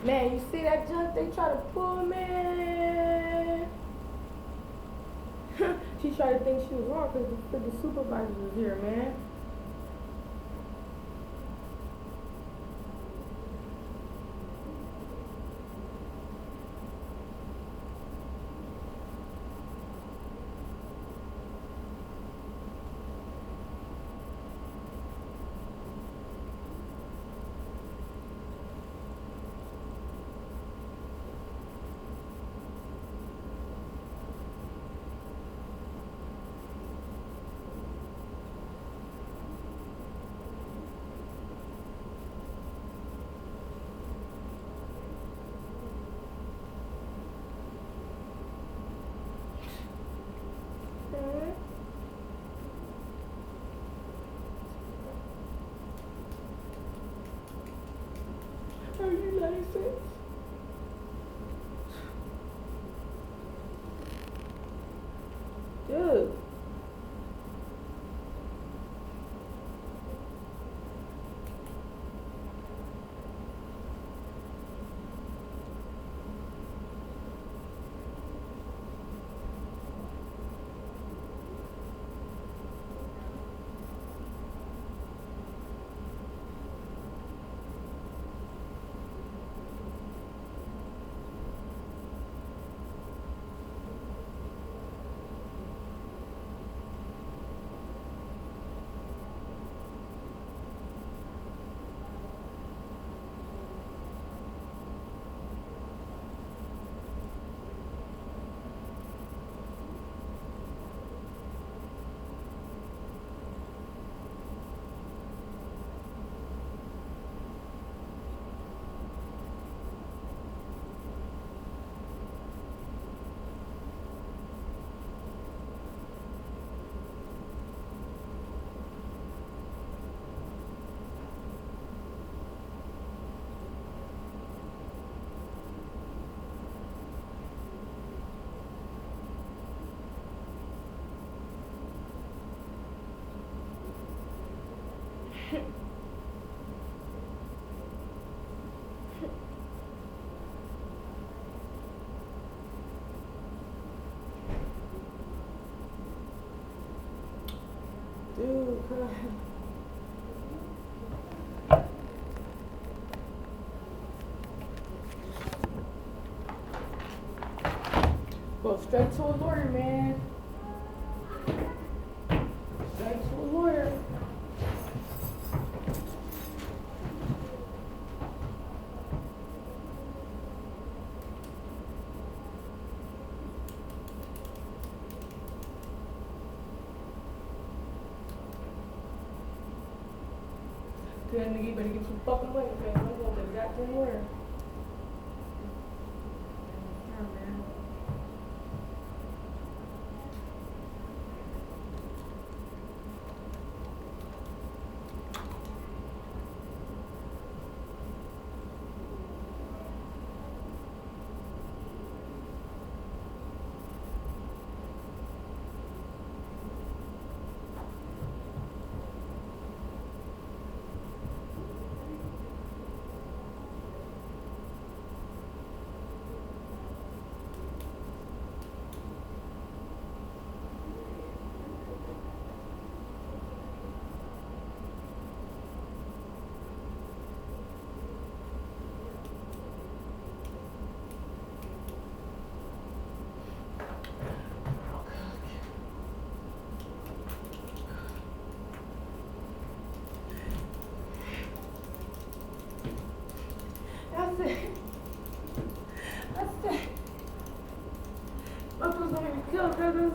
A: Man, you see that junk they try to pull, man? She tried to think she was wrong because the supervisor was here, man. Are you licensed? Dude. Dude, God. Go straight to a lawyer, man. Straight to a lawyer. Good nigga, you better get some fucking weight, man. I'm going to the goddamn lawyer. Yeah, man.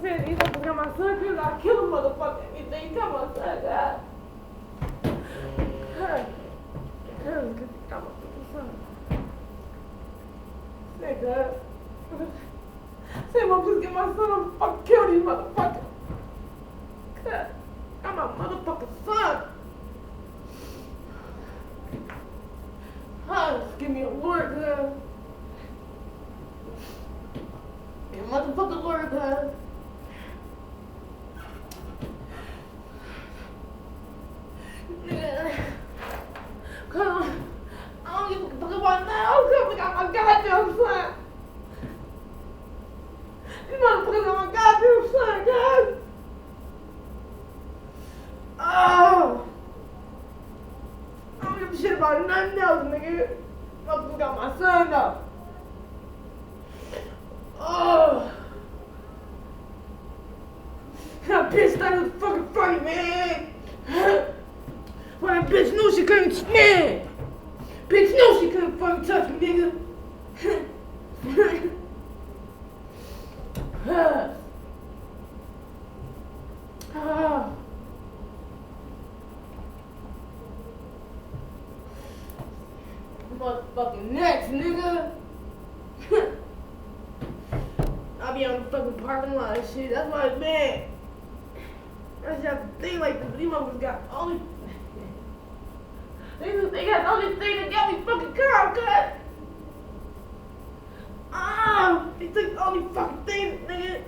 A: He's like, got my son killed, I'll kill a motherfucker. Everything you got my son, God. Cuz got my fucking son. Say, God. Say, Mom, just get my son, I'm fucking kill these motherfuckers. God, got my motherfucking son. Just give me a word, God. Your motherfucking lawyer, God. Come on. I don't give a fuck about now. goddamn son. These motherfuckers on my goddamn son, guys. Oh. I don't give a shit about nothing else, nigga. Motherfucker got my son though. Oh. That bitch thought it was fucking funny, man. When that bitch knew she couldn't stand. Bitch knew she couldn't fucking touch me, nigga. Oh. Motherfucking next, nigga. I'll be on the fucking parking lot and shit. That's why it's bad. I just have to think like this, but these motherfuckers got all these. They got all these things that got me fucking curl cut. They took all these fucking things, nigga.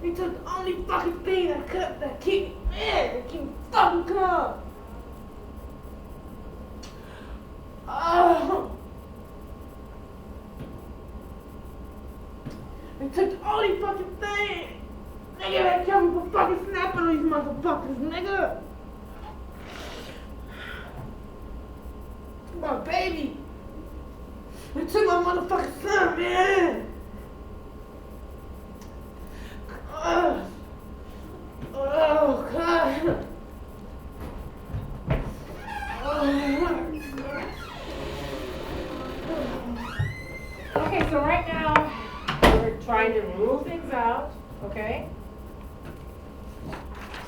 A: They took the only fucking thing that keep me, man, that keep me fucking calm. Oh. They took all these fucking things. Nigga, that kept me from fucking snapping on these motherfuckers, nigga. My baby. They took my motherfucking son, man. Oh, God.
B: Okay, so right now, we're trying to rule things out, okay?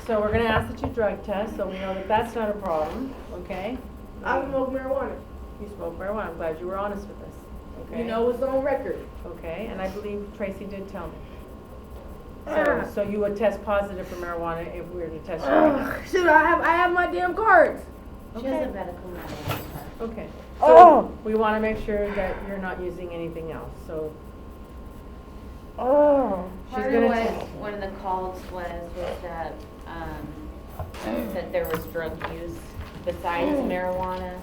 B: So we're gonna ask that you drug test, so we know that that's not a problem, okay?
A: I smoke marijuana.
B: You smoke marijuana, I'm glad you were honest with us, okay?
A: You know it's on record.
B: Okay, and I believe Tracy did tell me.
A: Ah.
B: So you would test positive for marijuana if we were to test you right now?
A: Shit, I have my damn cards.
D: She has a medical marijuana card.
B: Okay,
A: Oh.
B: so we wanna make sure that you're not using anything else, so
A: Oh.
B: she's
D: Part of
B: gonna
D: what
B: test.
D: one of the calls was that there was drug use besides marijuana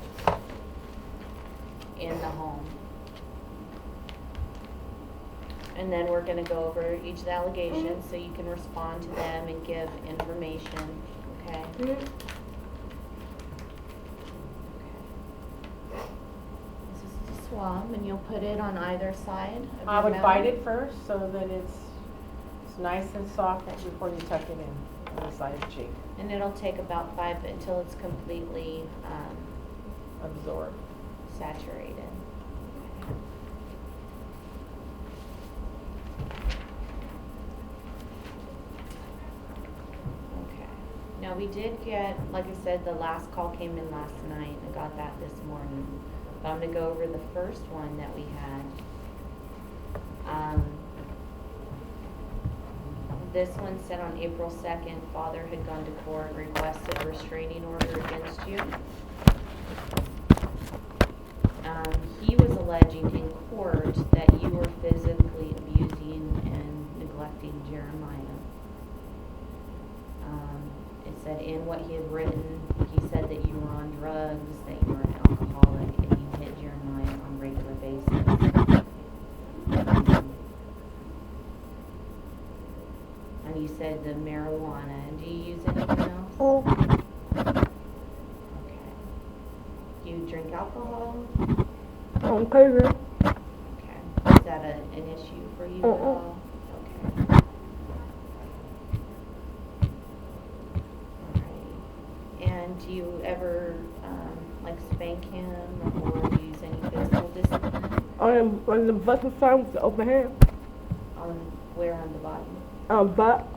D: in the home. And then we're gonna go over each of the allegations so you can respond to them and give information, okay?
A: Mhm.
D: This is the swab and you'll put it on either side of
B: I
D: your
B: would
D: mouth.
B: bite it first so that it's nice and soft before you tuck it in on the side of the cheek.
D: And it'll take about 5 until it's completely
B: Absorb.
D: saturated. Okay. Now we did get, like I said, the last call came in last night. I got that this morning. But I'm gonna go over the first one that we had. This one said on April 2nd, father had gone to court, requested a restraining order against you. He was alleging in court that you were physically abusing and neglecting Jeremiah. It said in what he had written, he said that you were on drugs, that you were an alcoholic, and you hit Jeremiah on a regular basis. And you said the marijuana. Do you use anything else?
A: Oh.
D: Okay. Do you drink alcohol?
A: On paper.
D: Okay. Is that an issue for you at all? Okay. Alright. And do you ever like spank him or use any physical discipline?
A: On the button side with the open hand.
D: On where on the body?
A: But.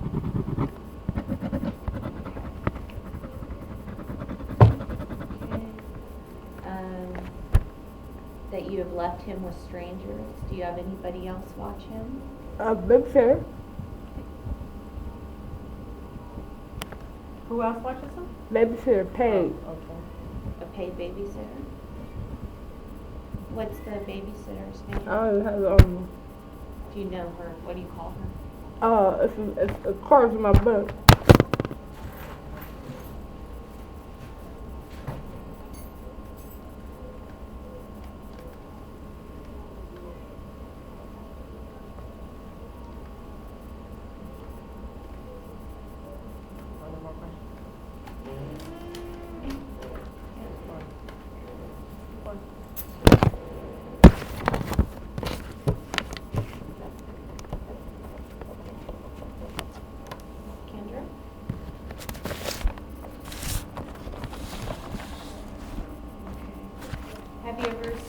D: Okay. That you have left him with strangers. Do you have anybody else watch him?
A: Babysitter.
B: Who else watches them?
A: Babysitter paid.
B: Oh, okay.
D: A paid babysitter? What's the babysitter's name?
A: I don't have,
D: Do you know her? What do you call her?
A: it's a card in my book.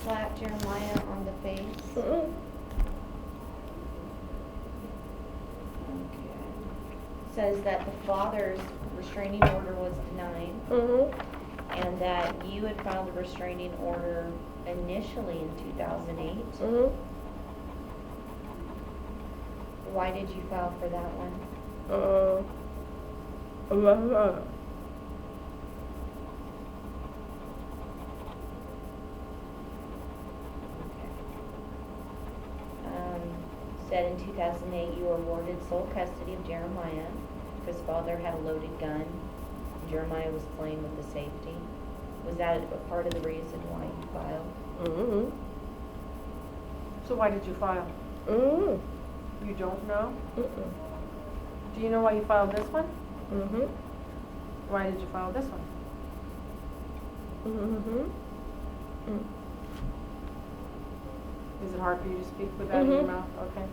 D: slap Jeremiah on the face?
A: Mm-mm.
D: Okay. Says that the father's restraining order was denied,
A: Mm-hmm.
D: and that you had filed a restraining order initially in 2008.
A: Mm-hmm.
D: Why did you file for that one? Said in 2008 you were awarded sole custody of Jeremiah because father had a loaded gun. Jeremiah was playing with the safety. Was that a part of the reason why you filed?
A: Mm-hmm.
B: So why did you file?
A: Mm-hmm.
B: You don't know?
A: Mm-mm.
B: Do you know why you filed this one?
A: Mm-hmm.
B: Why did you file this one?
A: Mm-hmm.
B: Is it hard for you to speak with that in your
A: Mhm.
B: mouth? Okay.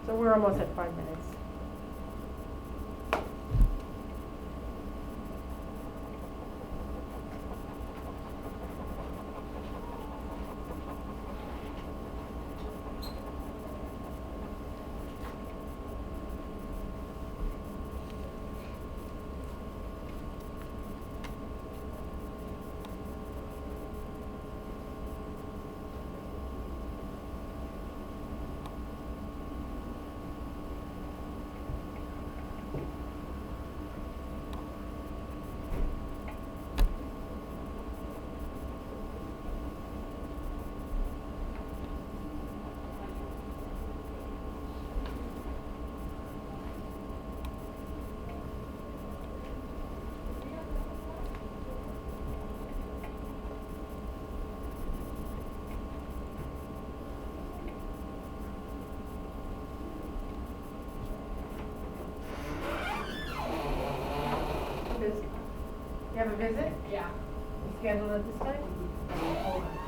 B: So we're almost at 5 minutes. You have a visit?
E: Yeah.
B: You scheduled it this time? Hold on.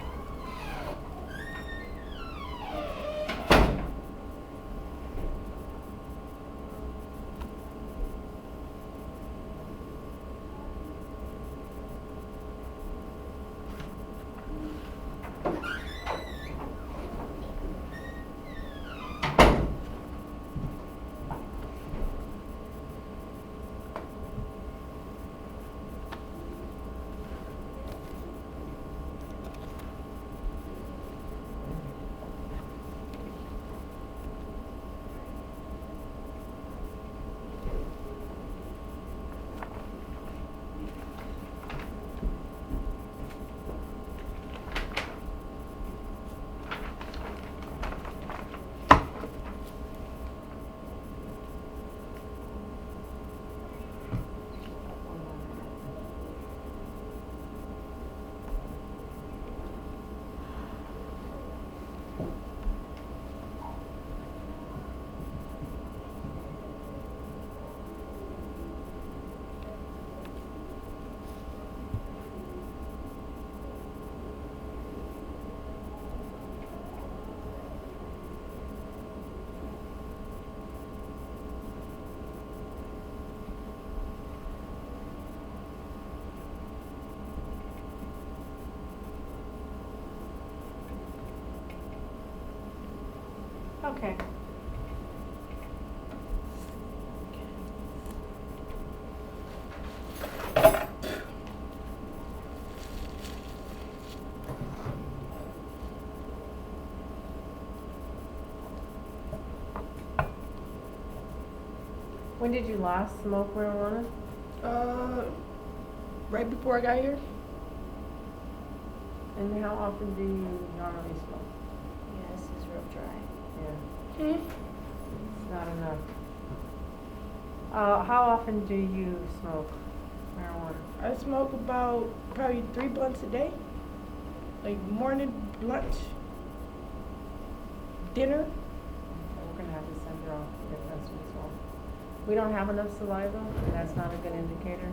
B: Okay. When did you last smoke marijuana?
A: Right before I got here.
B: And how often do you normally smoke?
D: Yeah, this is real dry.
B: Yeah,
A: Mm-hmm.
B: it's not enough. How often do you smoke marijuana?
A: I smoke about probably 3 blunts a day. Like morning, lunch, dinner.
B: We're gonna have to send her off to get tested as well. We don't have enough saliva, and that's not a good indicator.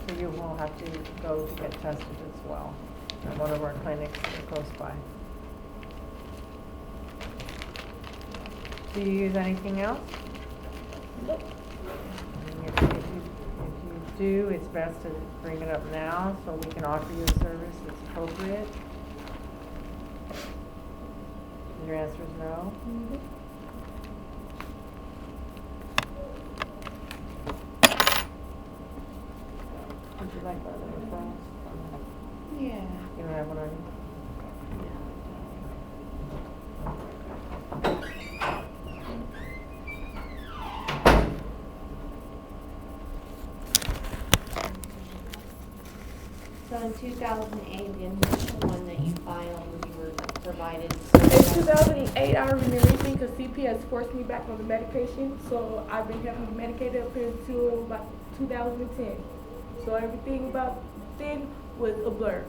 B: So you will have to go to get tested as well at one of our clinics that are close by. Do you use anything else?
A: Nope.
B: I mean, if you do, it's best to bring it up now so we can offer you a service that's appropriate. Your answer is no?
A: Mhm.
B: Would you like other referrals?
D: Yeah.
B: You don't have one on you?
D: So in 2008, the initial one that you filed, when you were provided.
A: In 2008, I don't remember anything because CPS forced me back on the medication. So I've been heavily medicated up until about 2010. So everything about then was a blur.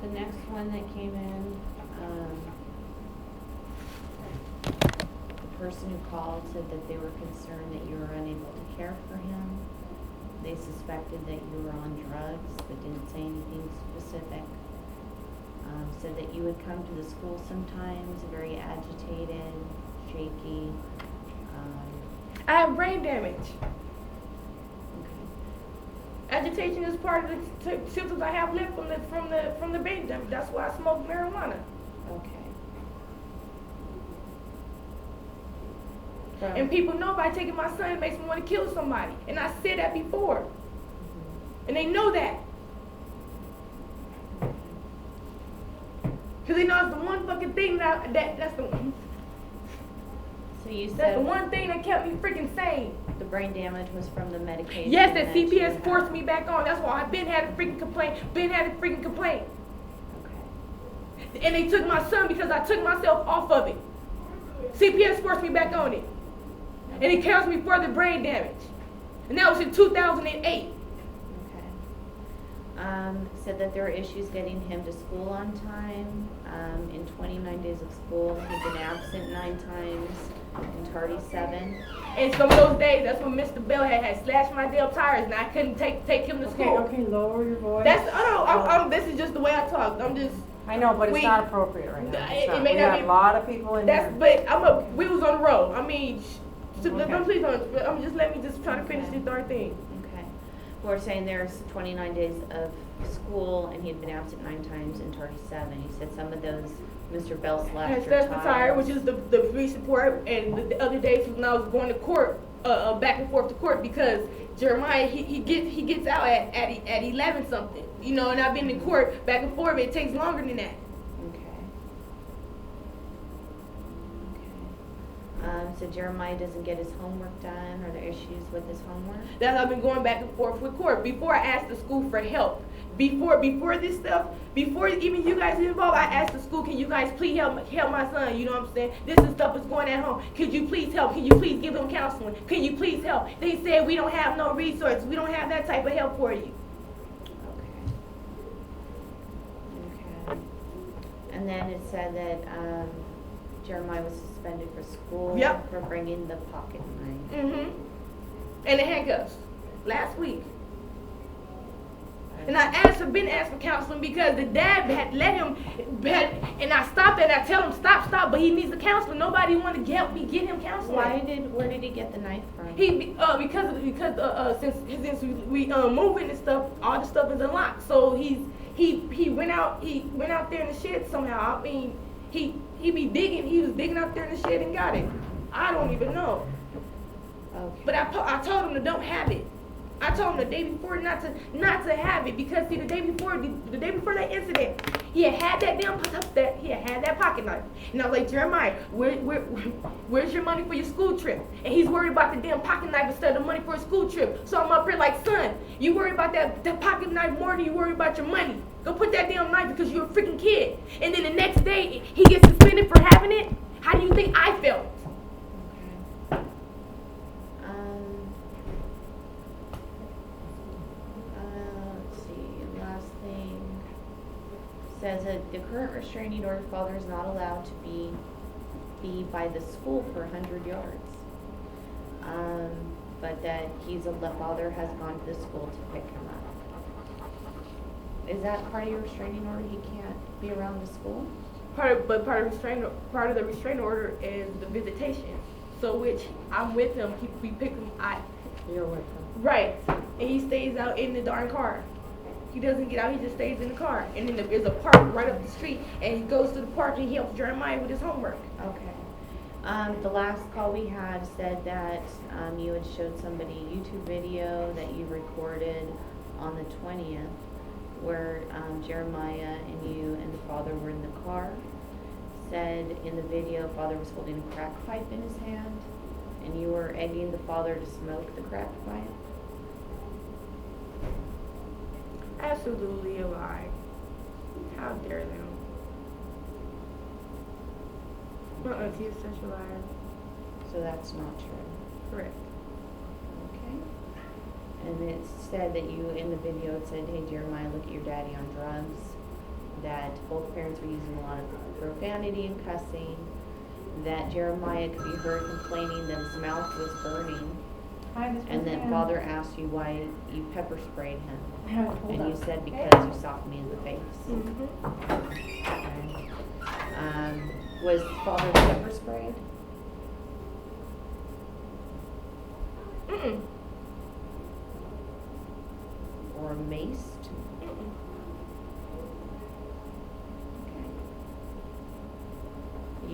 D: The next one that came in, the person who called said that they were concerned that you were unable to care for him. They suspected that you were on drugs, but didn't say anything specific. Said that you would come to the school sometimes, very agitated, shaky.
A: I have brain damage.
D: Okay.
A: Agitation is part of the symptoms I have left from the brain damage. That's why I smoke marijuana.
D: Okay.
B: So,
A: And people know by taking my son, it makes me want to kill somebody. And I said that before. And they know that. Because they know it's the one fucking thing that's the
D: So you
A: that's
D: said
A: the one thing that kept me freaking sane.
D: the brain damage was from the medication.
A: Yes, that
D: you
A: CPS
D: had.
A: forced me back on. That's why I've been had a freaking complaint.
D: Okay.
A: And they took my son because I took myself off of it. CPS forced me back on it. And it caused me further brain damage. And that was in 2008.
D: Okay. Said that there were issues getting him to school on time. In 29 days of school, he'd been absent 9 times and tardy 7.
A: And some of those days, that's when Mr. Bell had slashed my damn tires and I couldn't take him to school.
B: okay, lower your voice.
A: That's, I'm this is just the way I talk. I'm just,
B: I know, but it's
A: we-
B: not appropriate right now. It's
A: it
B: not.
A: may
B: We
A: not
B: got
A: be-
B: a lot of people in
A: that's,
B: here.
A: but we was on the road. I mean,
B: Okay.
A: please don't, just let me just try to finish
D: Okay.
A: this third thing.
D: Okay. We're saying there's 29 days of school and he'd been absent 9 times and tardy 7. He said some of those Mr. Bell
A: I
D: slashed your
A: slashed the tire,
D: tires.
A: which is the police report, and the other days when I was going to court, back and forth to court because Jeremiah he gets out at 11 something, you know, and I've been in court back and forth. It takes longer than that.
D: Okay. Okay. So Jeremiah doesn't get his homework done. Are there issues with his homework?
A: That's I've been going back and forth with court. Before I asked the school for help. Before this stuff, before even you guys get involved, I asked the school, can you guys please help my son? You know what I'm saying? This is stuff is going at home. Could you please help? Can you please give him counseling? Can you please help? They said we don't have no resources. We don't have that type of help for you.
D: Okay. Okay. And then it said that Jeremiah was suspended for school.
A: Yep.
D: For bringing the pocket knife.
A: Mm-hmm. And the handcuffs. Last week. And I been asked for counseling because the dad had let him, and I stopped and I tell him stop, but he needs the counseling. Nobody wanted to help me get him counseling.
D: Where did he get the knife from?
A: Because since we moving and stuff, all the stuff is unlocked. So he went out there in the shed somehow. I mean, he was digging out there in the shed and got it. I don't even know.
D: Okay.
A: But I told him to don't have it. I told him the day before not to have it because see the day before that incident he had that pocket knife and I was like, Jeremiah, where's your money for your school trip? And he's worried about the damn pocket knife instead of money for a school trip. So I'm up here like, son, you worry about that pocket knife more than you worry about your money. Go put that damn knife because you're a freaking kid. And then the next day he gets suspended for having it. How do you think I felt?
D: Says that the current restraining order father is not allowed to be by the school for 100 yards. But that the father has gone to the school to pick him up.
C: Is that part of your restraining order? He can't be around the school?
A: Part of the restraining order is the visitation. So which I'm with him, we pick him,
B: You're with them.
A: right, and he stays out in the darn car. He doesn't get out, he just stays in the car. And then there's a park right up the street, and he goes to the park and he helps Jeremiah with his homework.
C: Okay. The last call we had said that you had showed somebody a YouTube video that you recorded on the 20th where Jeremiah and you and the father were in the car. Said in the video, father was holding a crack pipe in his hand, and you were egging the father to smoke the crack pipe.
A: Absolutely a lie. How dare them? My auntie is such a liar.
C: So that's not true.
A: Correct.
C: Okay. And it said that you, in the video, it said, hey Jeremiah, look at your daddy on drugs. That both parents were using a lot of profanity and cussing. That Jeremiah could be heard complaining that his mouth was burning. And then father asked you why you pepper sprayed him. And you said because you socked me in the face. Okay. Was father pepper sprayed?
A: Mm-mm.
C: Or maced?
A: Mm-mm.
C: Okay.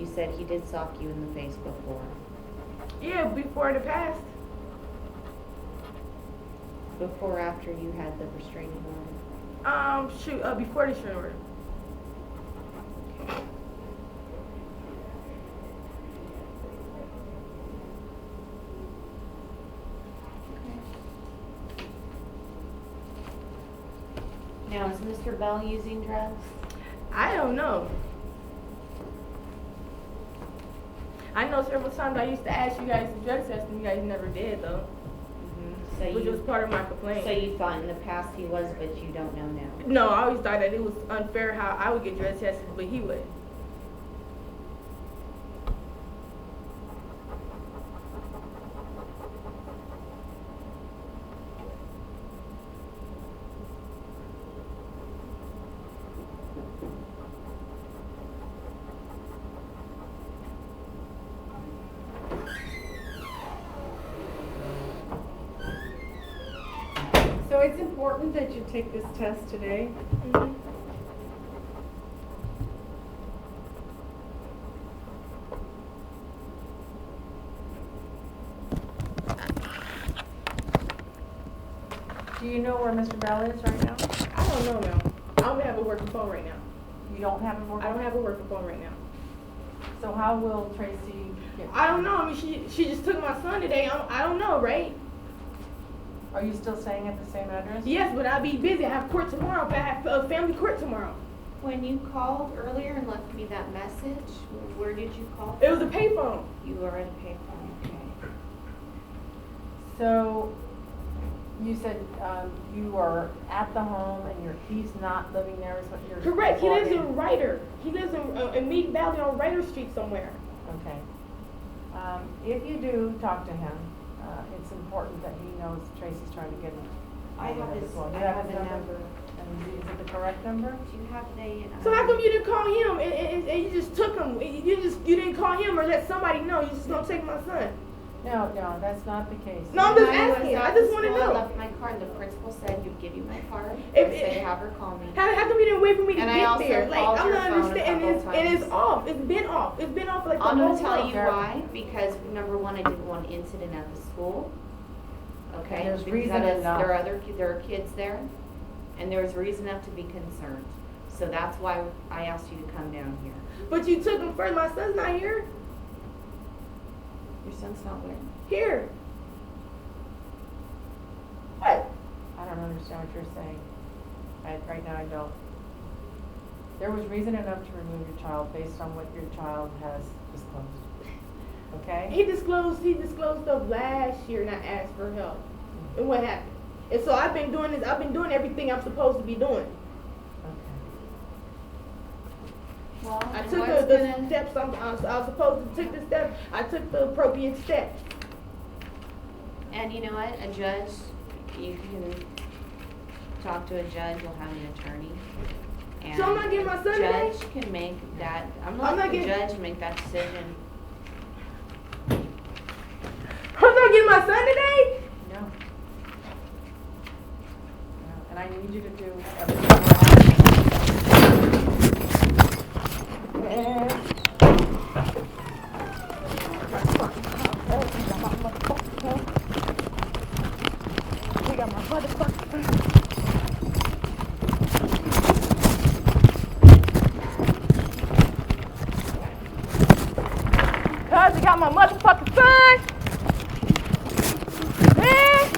C: You said he did sock you in the face before.
A: Yeah, before the past.
C: Before or after you had the restraining order?
A: Before the restraining order.
C: Okay. Now, is Mr. Bell using drugs?
A: I don't know. I know several times I used to ask you guys to drug test and you guys never did though.
C: So
A: Which was part of my complaint.
C: So you thought in the past he was, but you don't know now?
A: No, I always thought that it was unfair how I would get drug tested, but he would.
B: So it's important that you take this test today.
A: Mm-hmm.
B: Do you know where Mr. Bell is right now?
A: I don't know now. I don't have a working phone right now.
B: You don't have a work?
A: I don't have a working phone right now.
B: So how will Tracy get?
A: I don't know. I mean, she just took my son today. I don't know, right?
B: Are you still staying at the same address?
A: Yes, but I'll be busy. I have court tomorrow. I have family court tomorrow.
C: When you called earlier and left me that message, where did you call
A: It was a
C: from?
A: payphone.
C: You were at a payphone, okay.
B: So you said you are at the home and he's not living there is what you're
A: Correct. He lives
B: reporting?
A: in Ryder. He lives in Mead Valley on Ryder Street somewhere.
B: Okay. If you do talk to him, it's important that he knows Tracy's trying to get him.
C: I have his,
B: as well.
C: I
B: You
C: have the number.
B: And is it the correct number?
C: Do you have the?
A: So how come you didn't call him and you just took him? You didn't call him or let somebody know. You just don't take my son.
B: No, that's not the case.
A: No, I'm just
C: When I was
A: asking.
C: at
A: I
C: the
A: just want to
C: school, I
A: know.
C: left my card and the principal said he'd give you my card
A: If
C: and
A: it-
C: say have her call me.
A: How come you didn't wait for me to
C: And I
A: get
C: also
A: there? Like
C: called
A: I'm
C: your
A: not
C: phone a
A: understanding.
C: couple
A: And it's
C: times.
A: off. It's been off. It's been off like the
C: I'm
A: whole
C: gonna tell
A: month.
C: you why, because number one, I didn't want an incident at the school. Okay?
B: And there's
C: Because
B: reason enough.
C: there are kids there, and there was reason enough to be concerned. So that's why I asked you to come down here.
A: But you took him first. My son's not here.
C: Your son's not where?
A: Here. What?
B: I don't understand what you're saying. Right now I don't. There was reason enough to remove your child based on what your child has disclosed. Okay?
A: He disclosed stuff last year and I asked for help. And what happened? And so I've been doing this. I've been doing everything I'm supposed to be doing.
B: Okay.
C: Well,
A: I
C: and
A: took
C: what's
A: the
C: gonna-
A: steps I was supposed to take the steps. I took the appropriate steps.
C: And you know what, a judge, you can talk to a judge, you'll have an attorney. And
A: So I'm not getting my son today?
C: judge can make that, I'm
A: not
C: letting the
A: getting-
C: judge make that decision.
A: I'm not getting my son today?
B: No. No. And I need you to do everything.
A: We got my motherfucking Cuz, I got my motherfucking son. Man.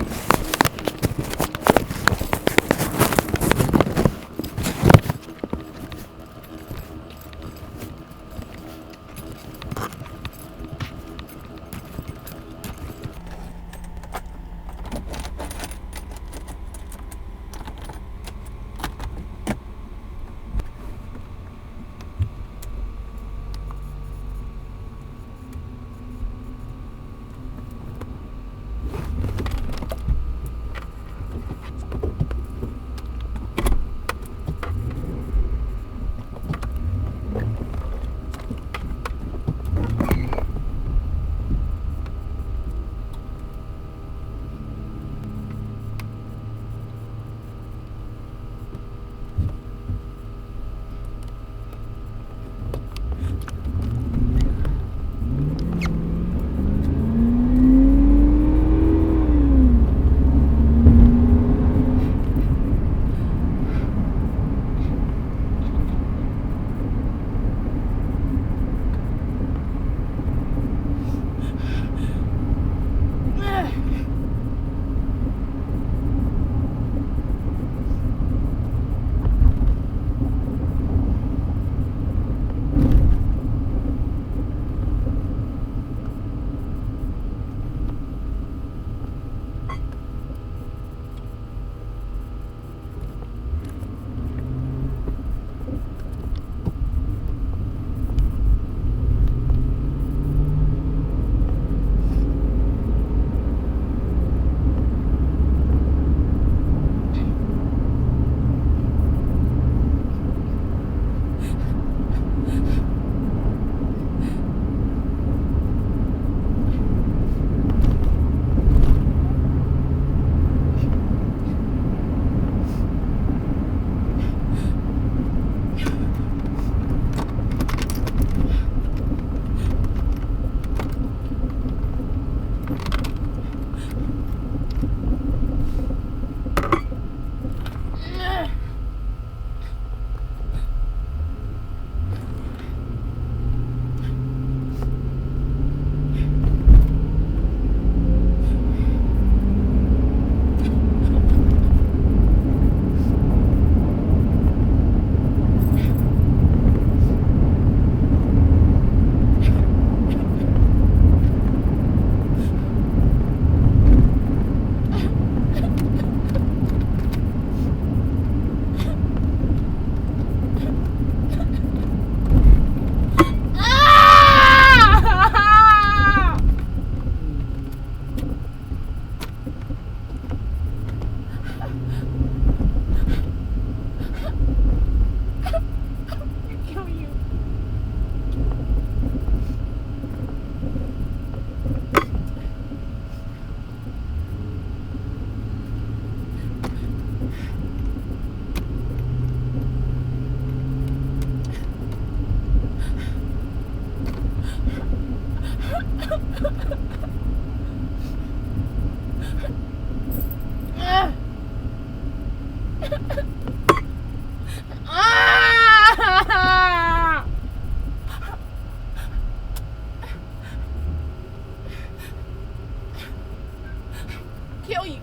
A: Kill you.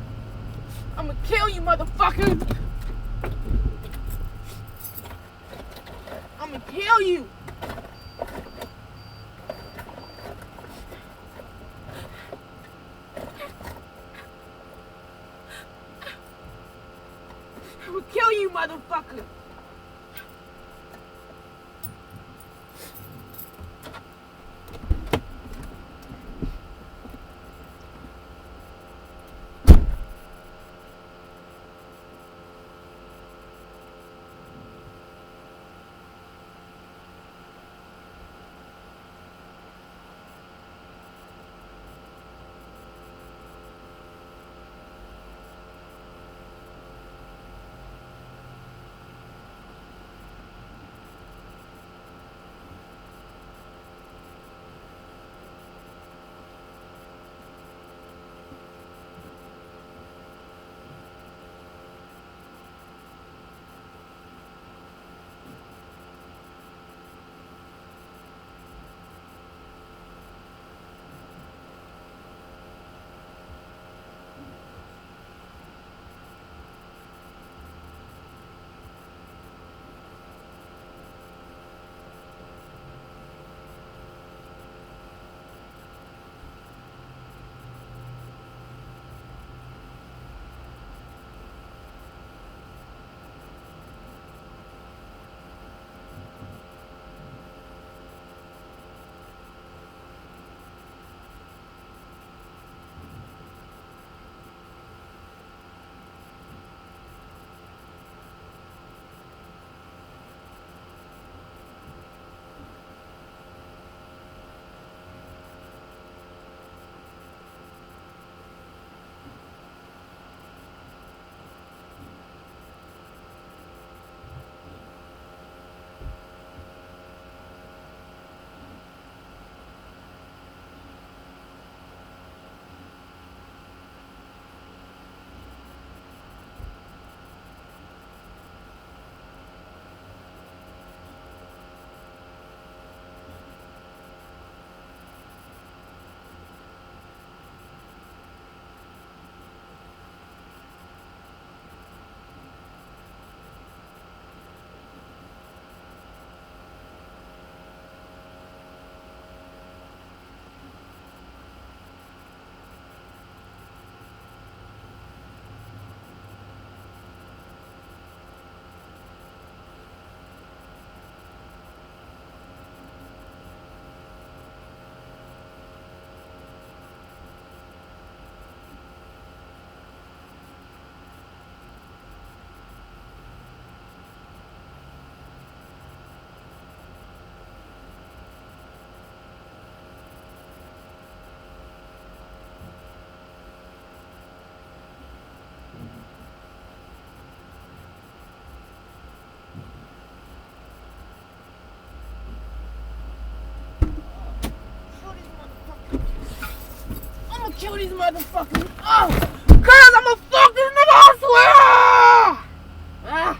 A: I'ma kill you, motherfucker. I'ma kill you. I'ma kill you, motherfucker. kill these motherfuckers. Oh, cause I'm a fucking nigga, I swear. Ah.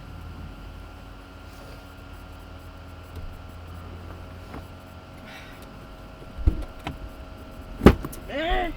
A: Man.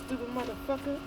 A: Stupid motherfucker.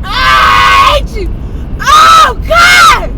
A: I hate you! Oh, God!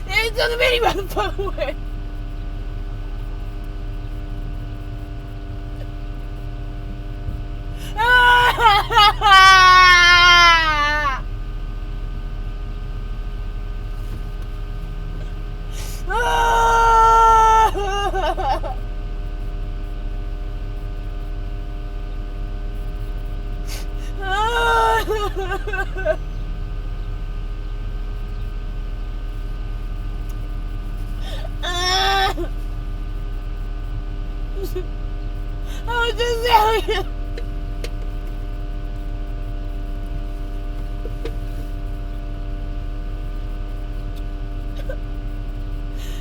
A: It took him any motherfucking way. I was just telling you.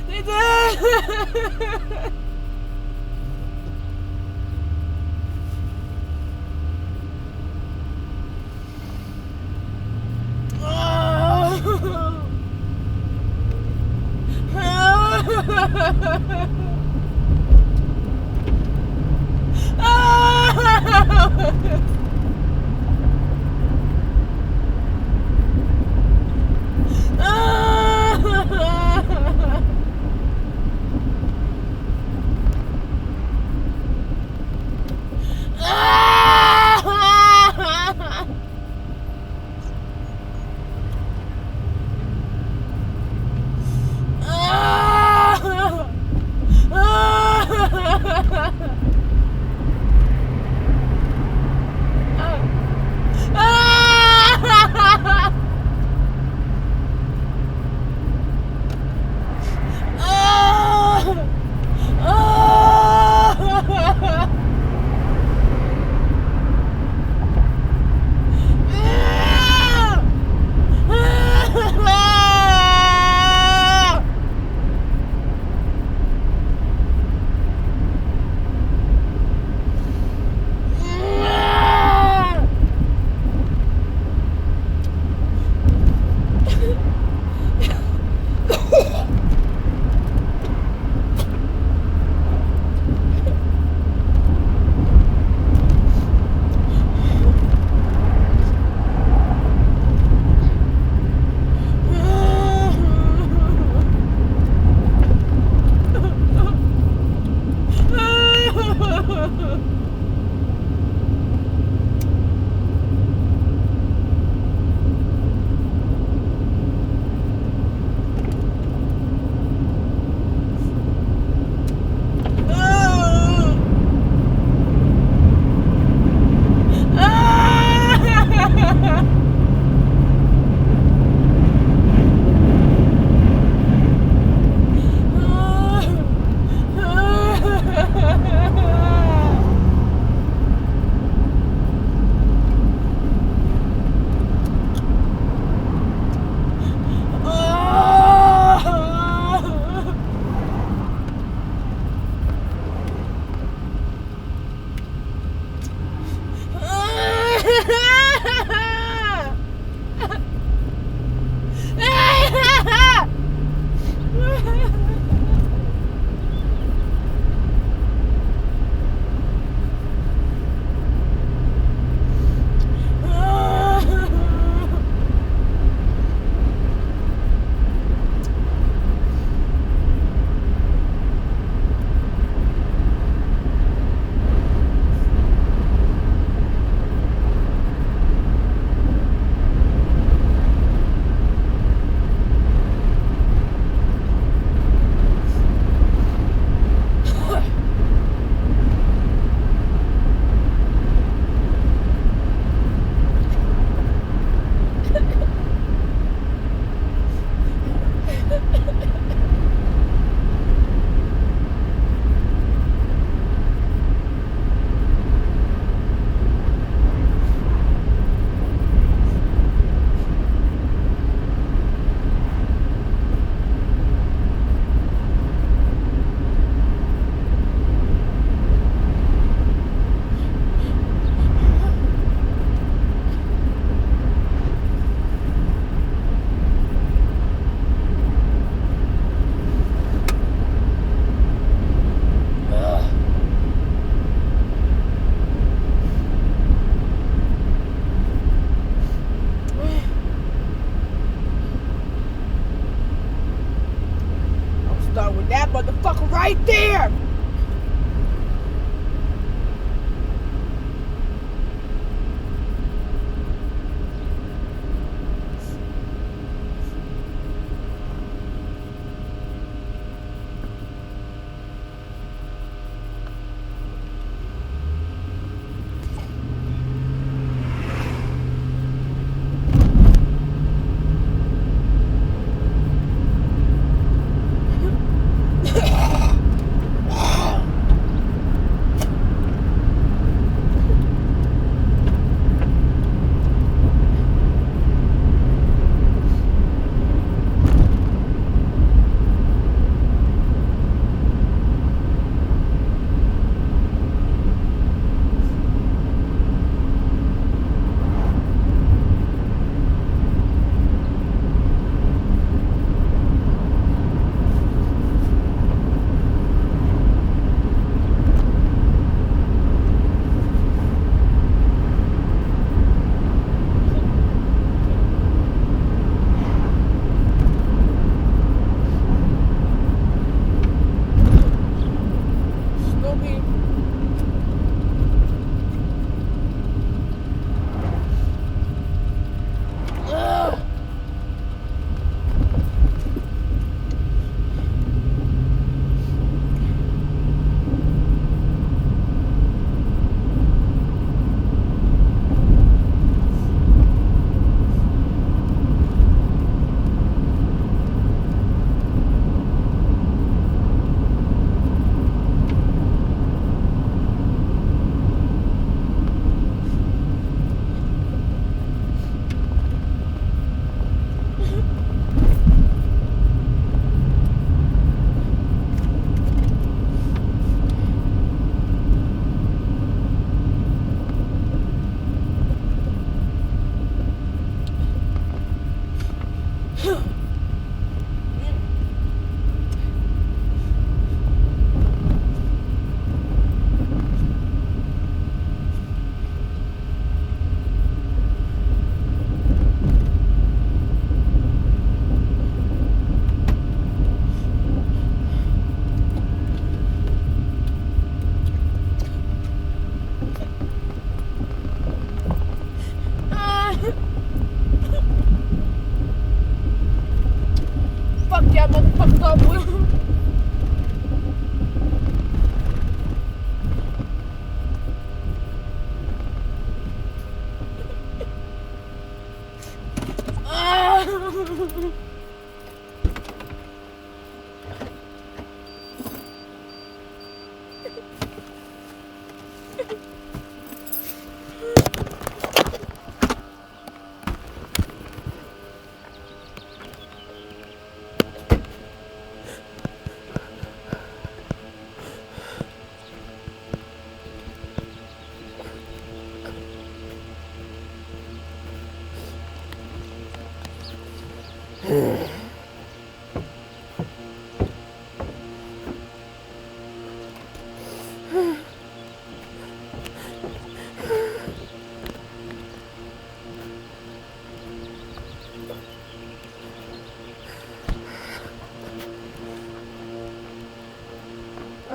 A: They did.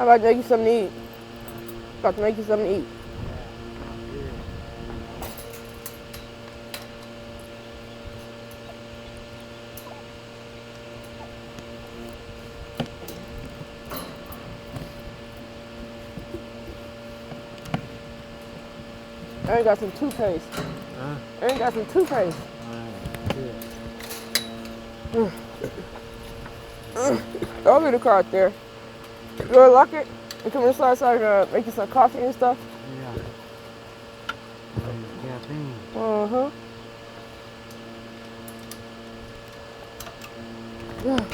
E: I'm about to make you something to eat. About to make you something to eat. I ain't got some toothpaste.
F: Huh?
E: I ain't got some toothpaste. I'll leave the car out there. You wanna lock it? And come inside so I can make you some coffee and stuff?
F: Yeah. Caffeine.
E: Uh-huh. Yeah.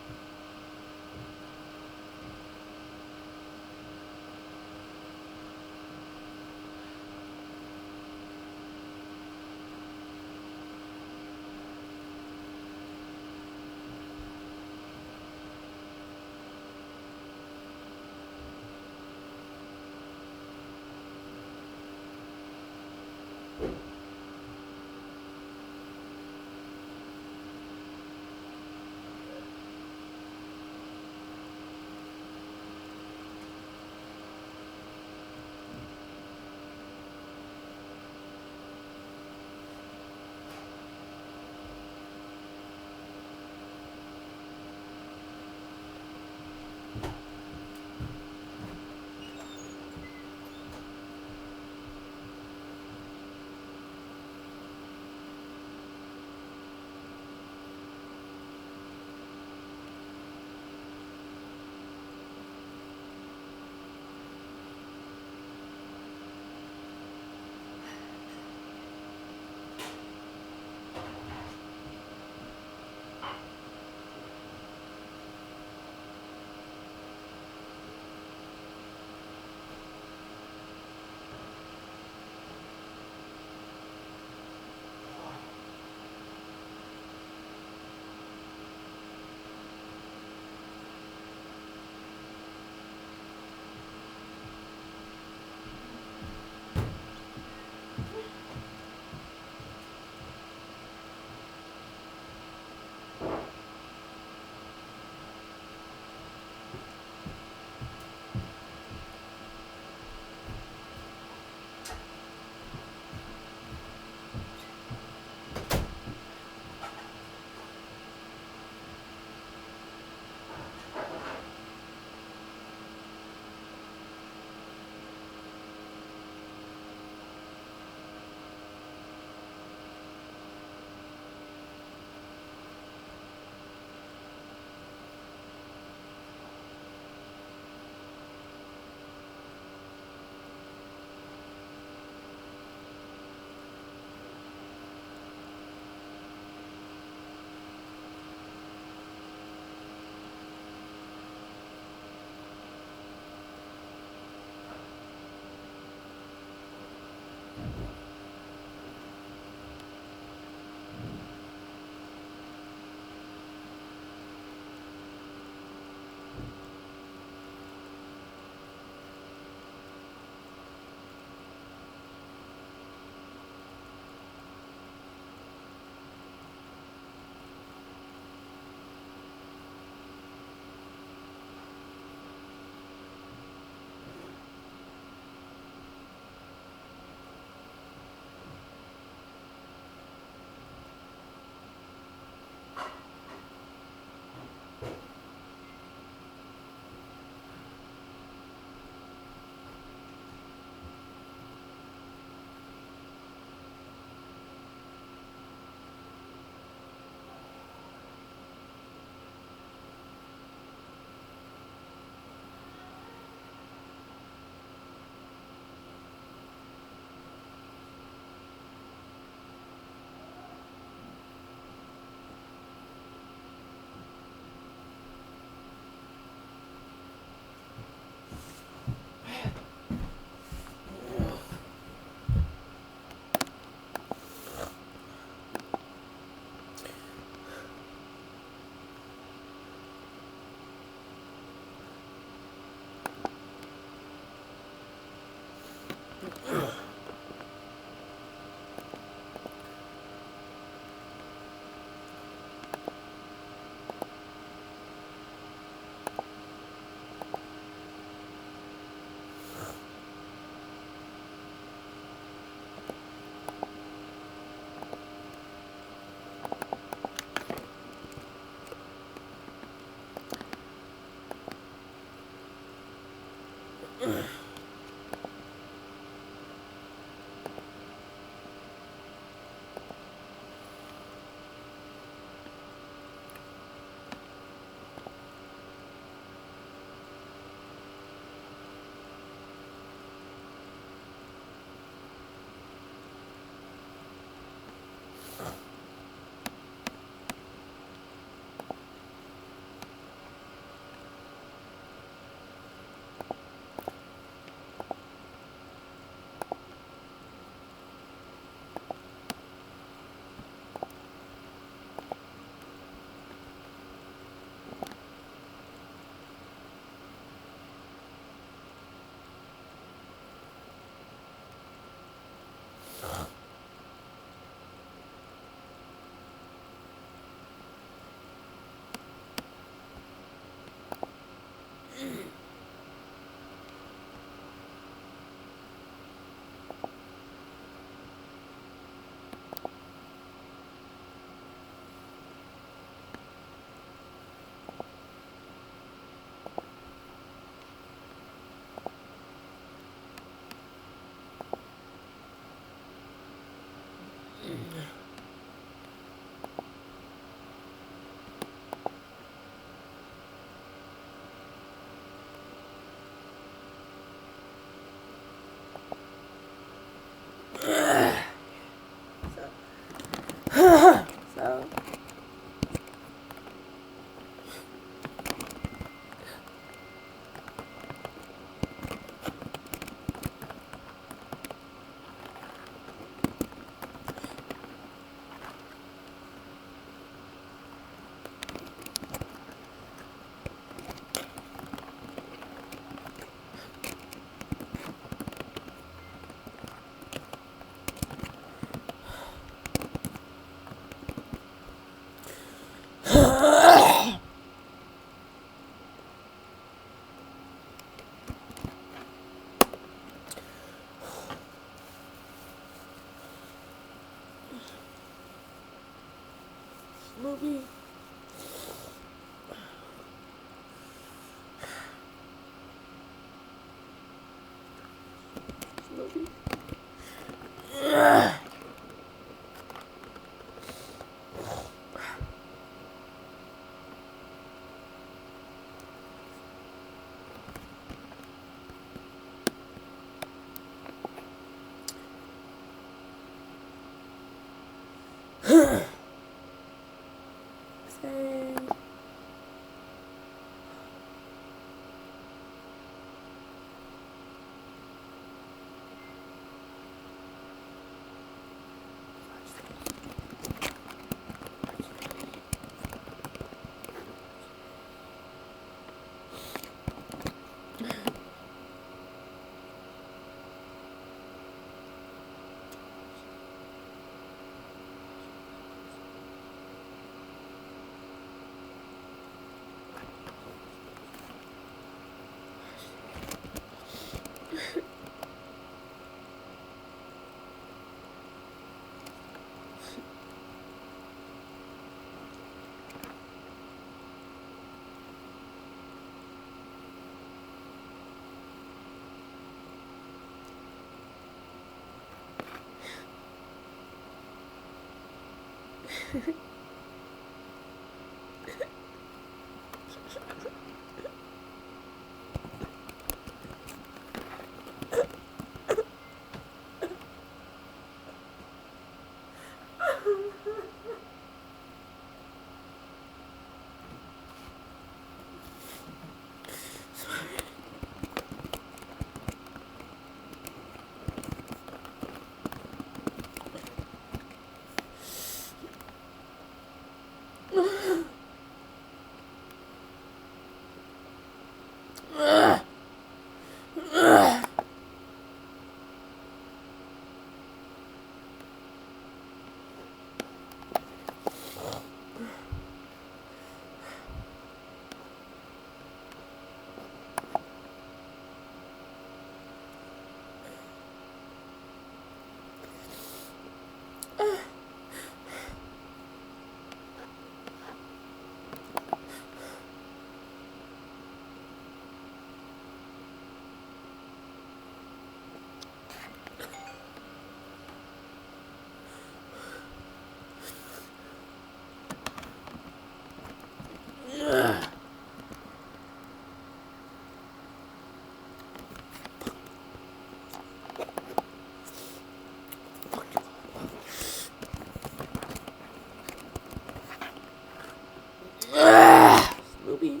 E: Snoopy.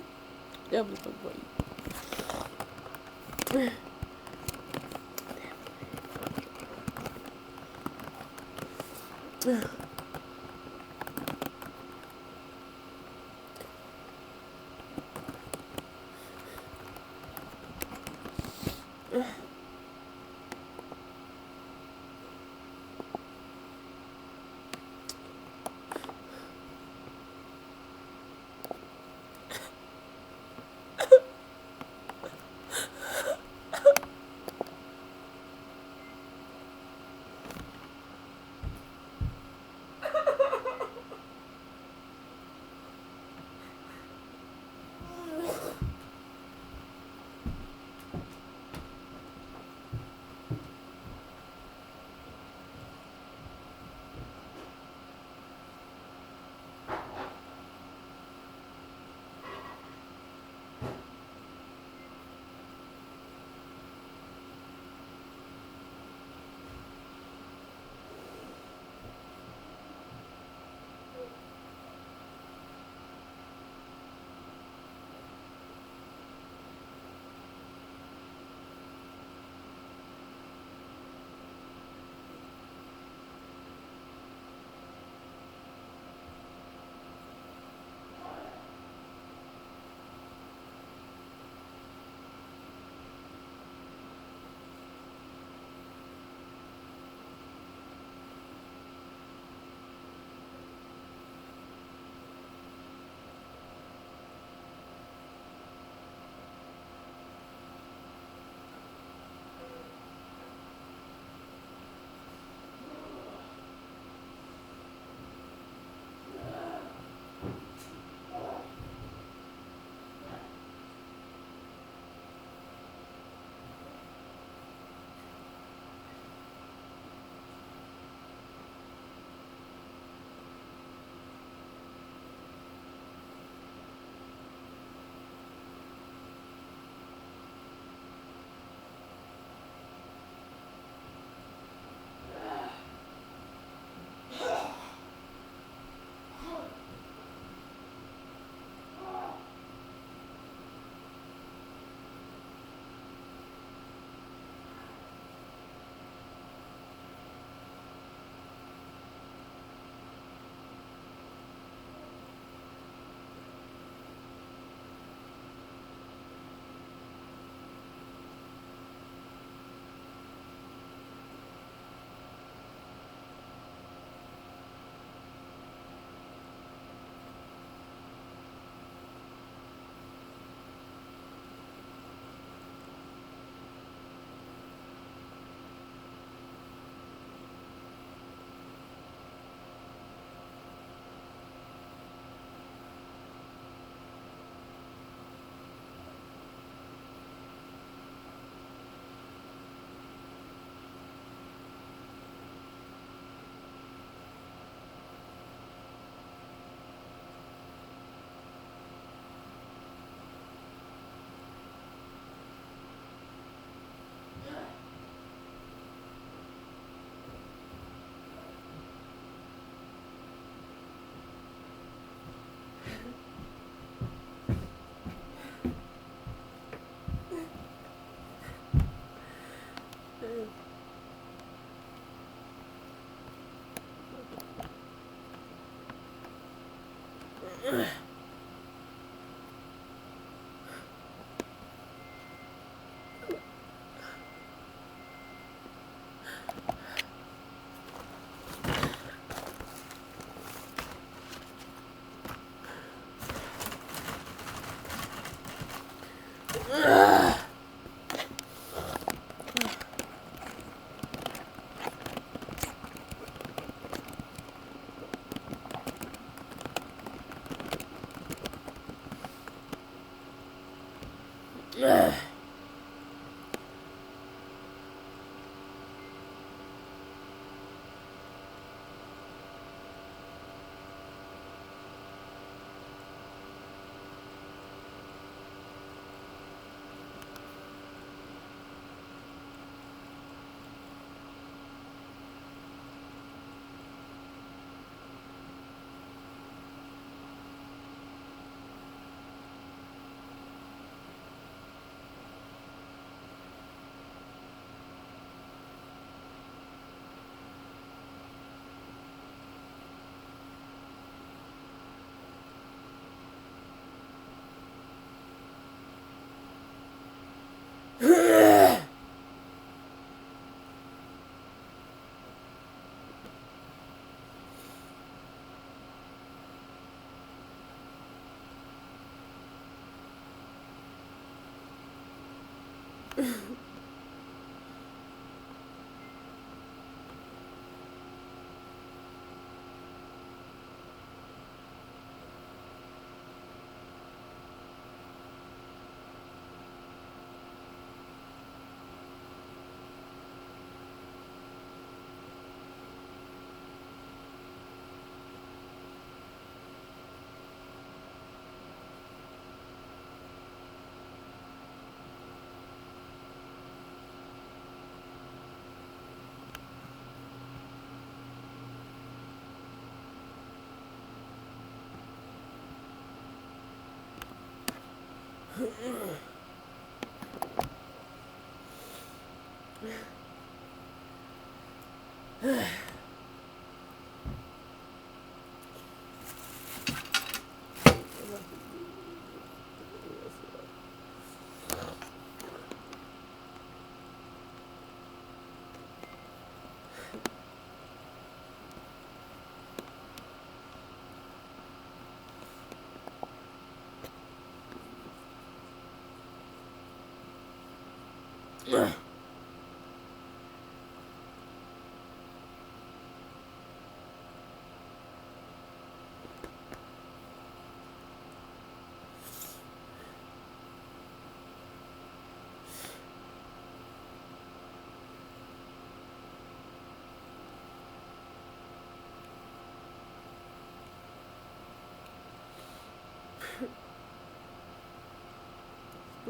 E: That was so funny.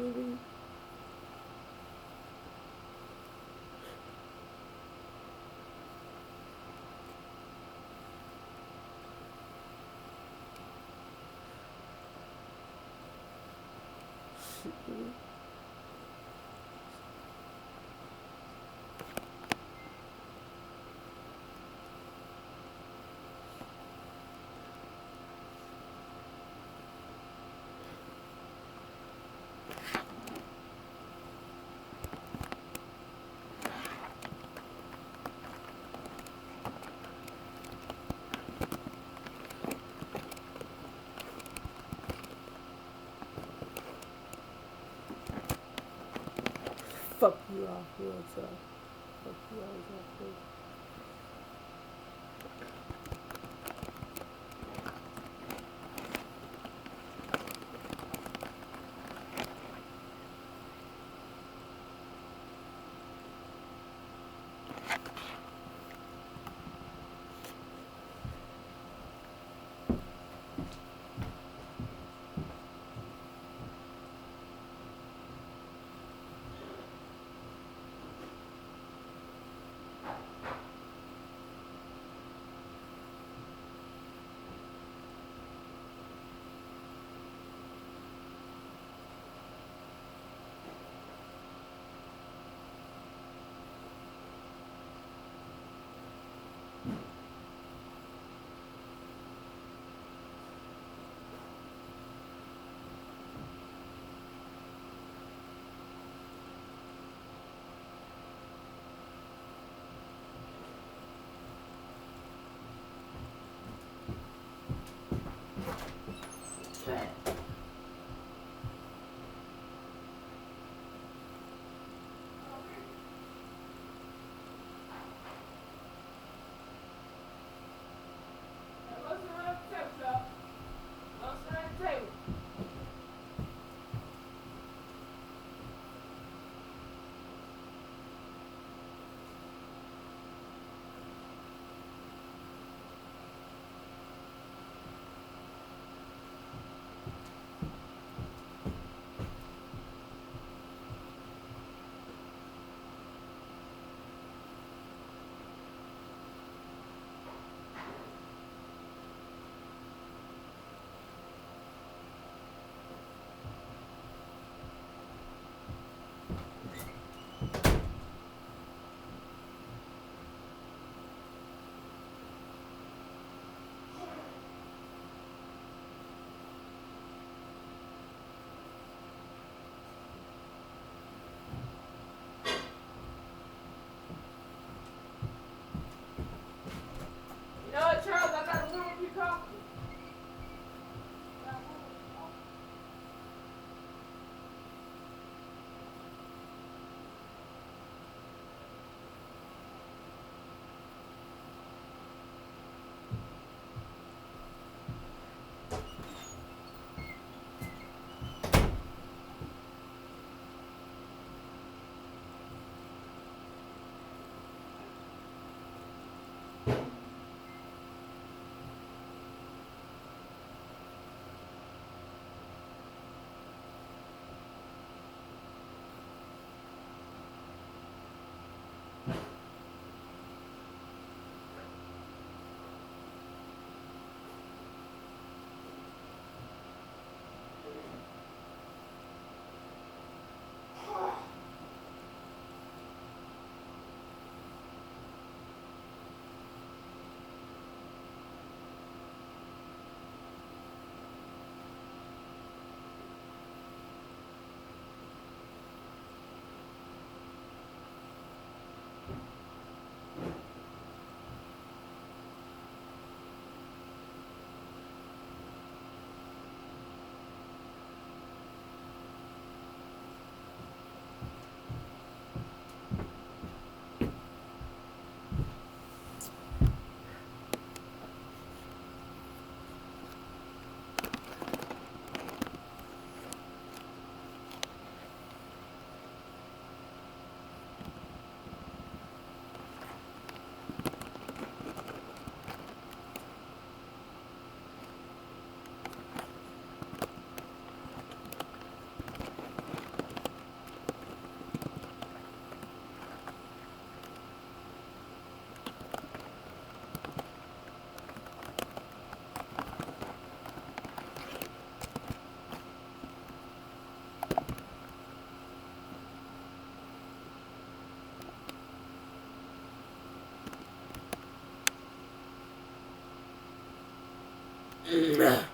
E: Movie. Fuck you off, real tough. Fuck you always off, please.
A: Ugh.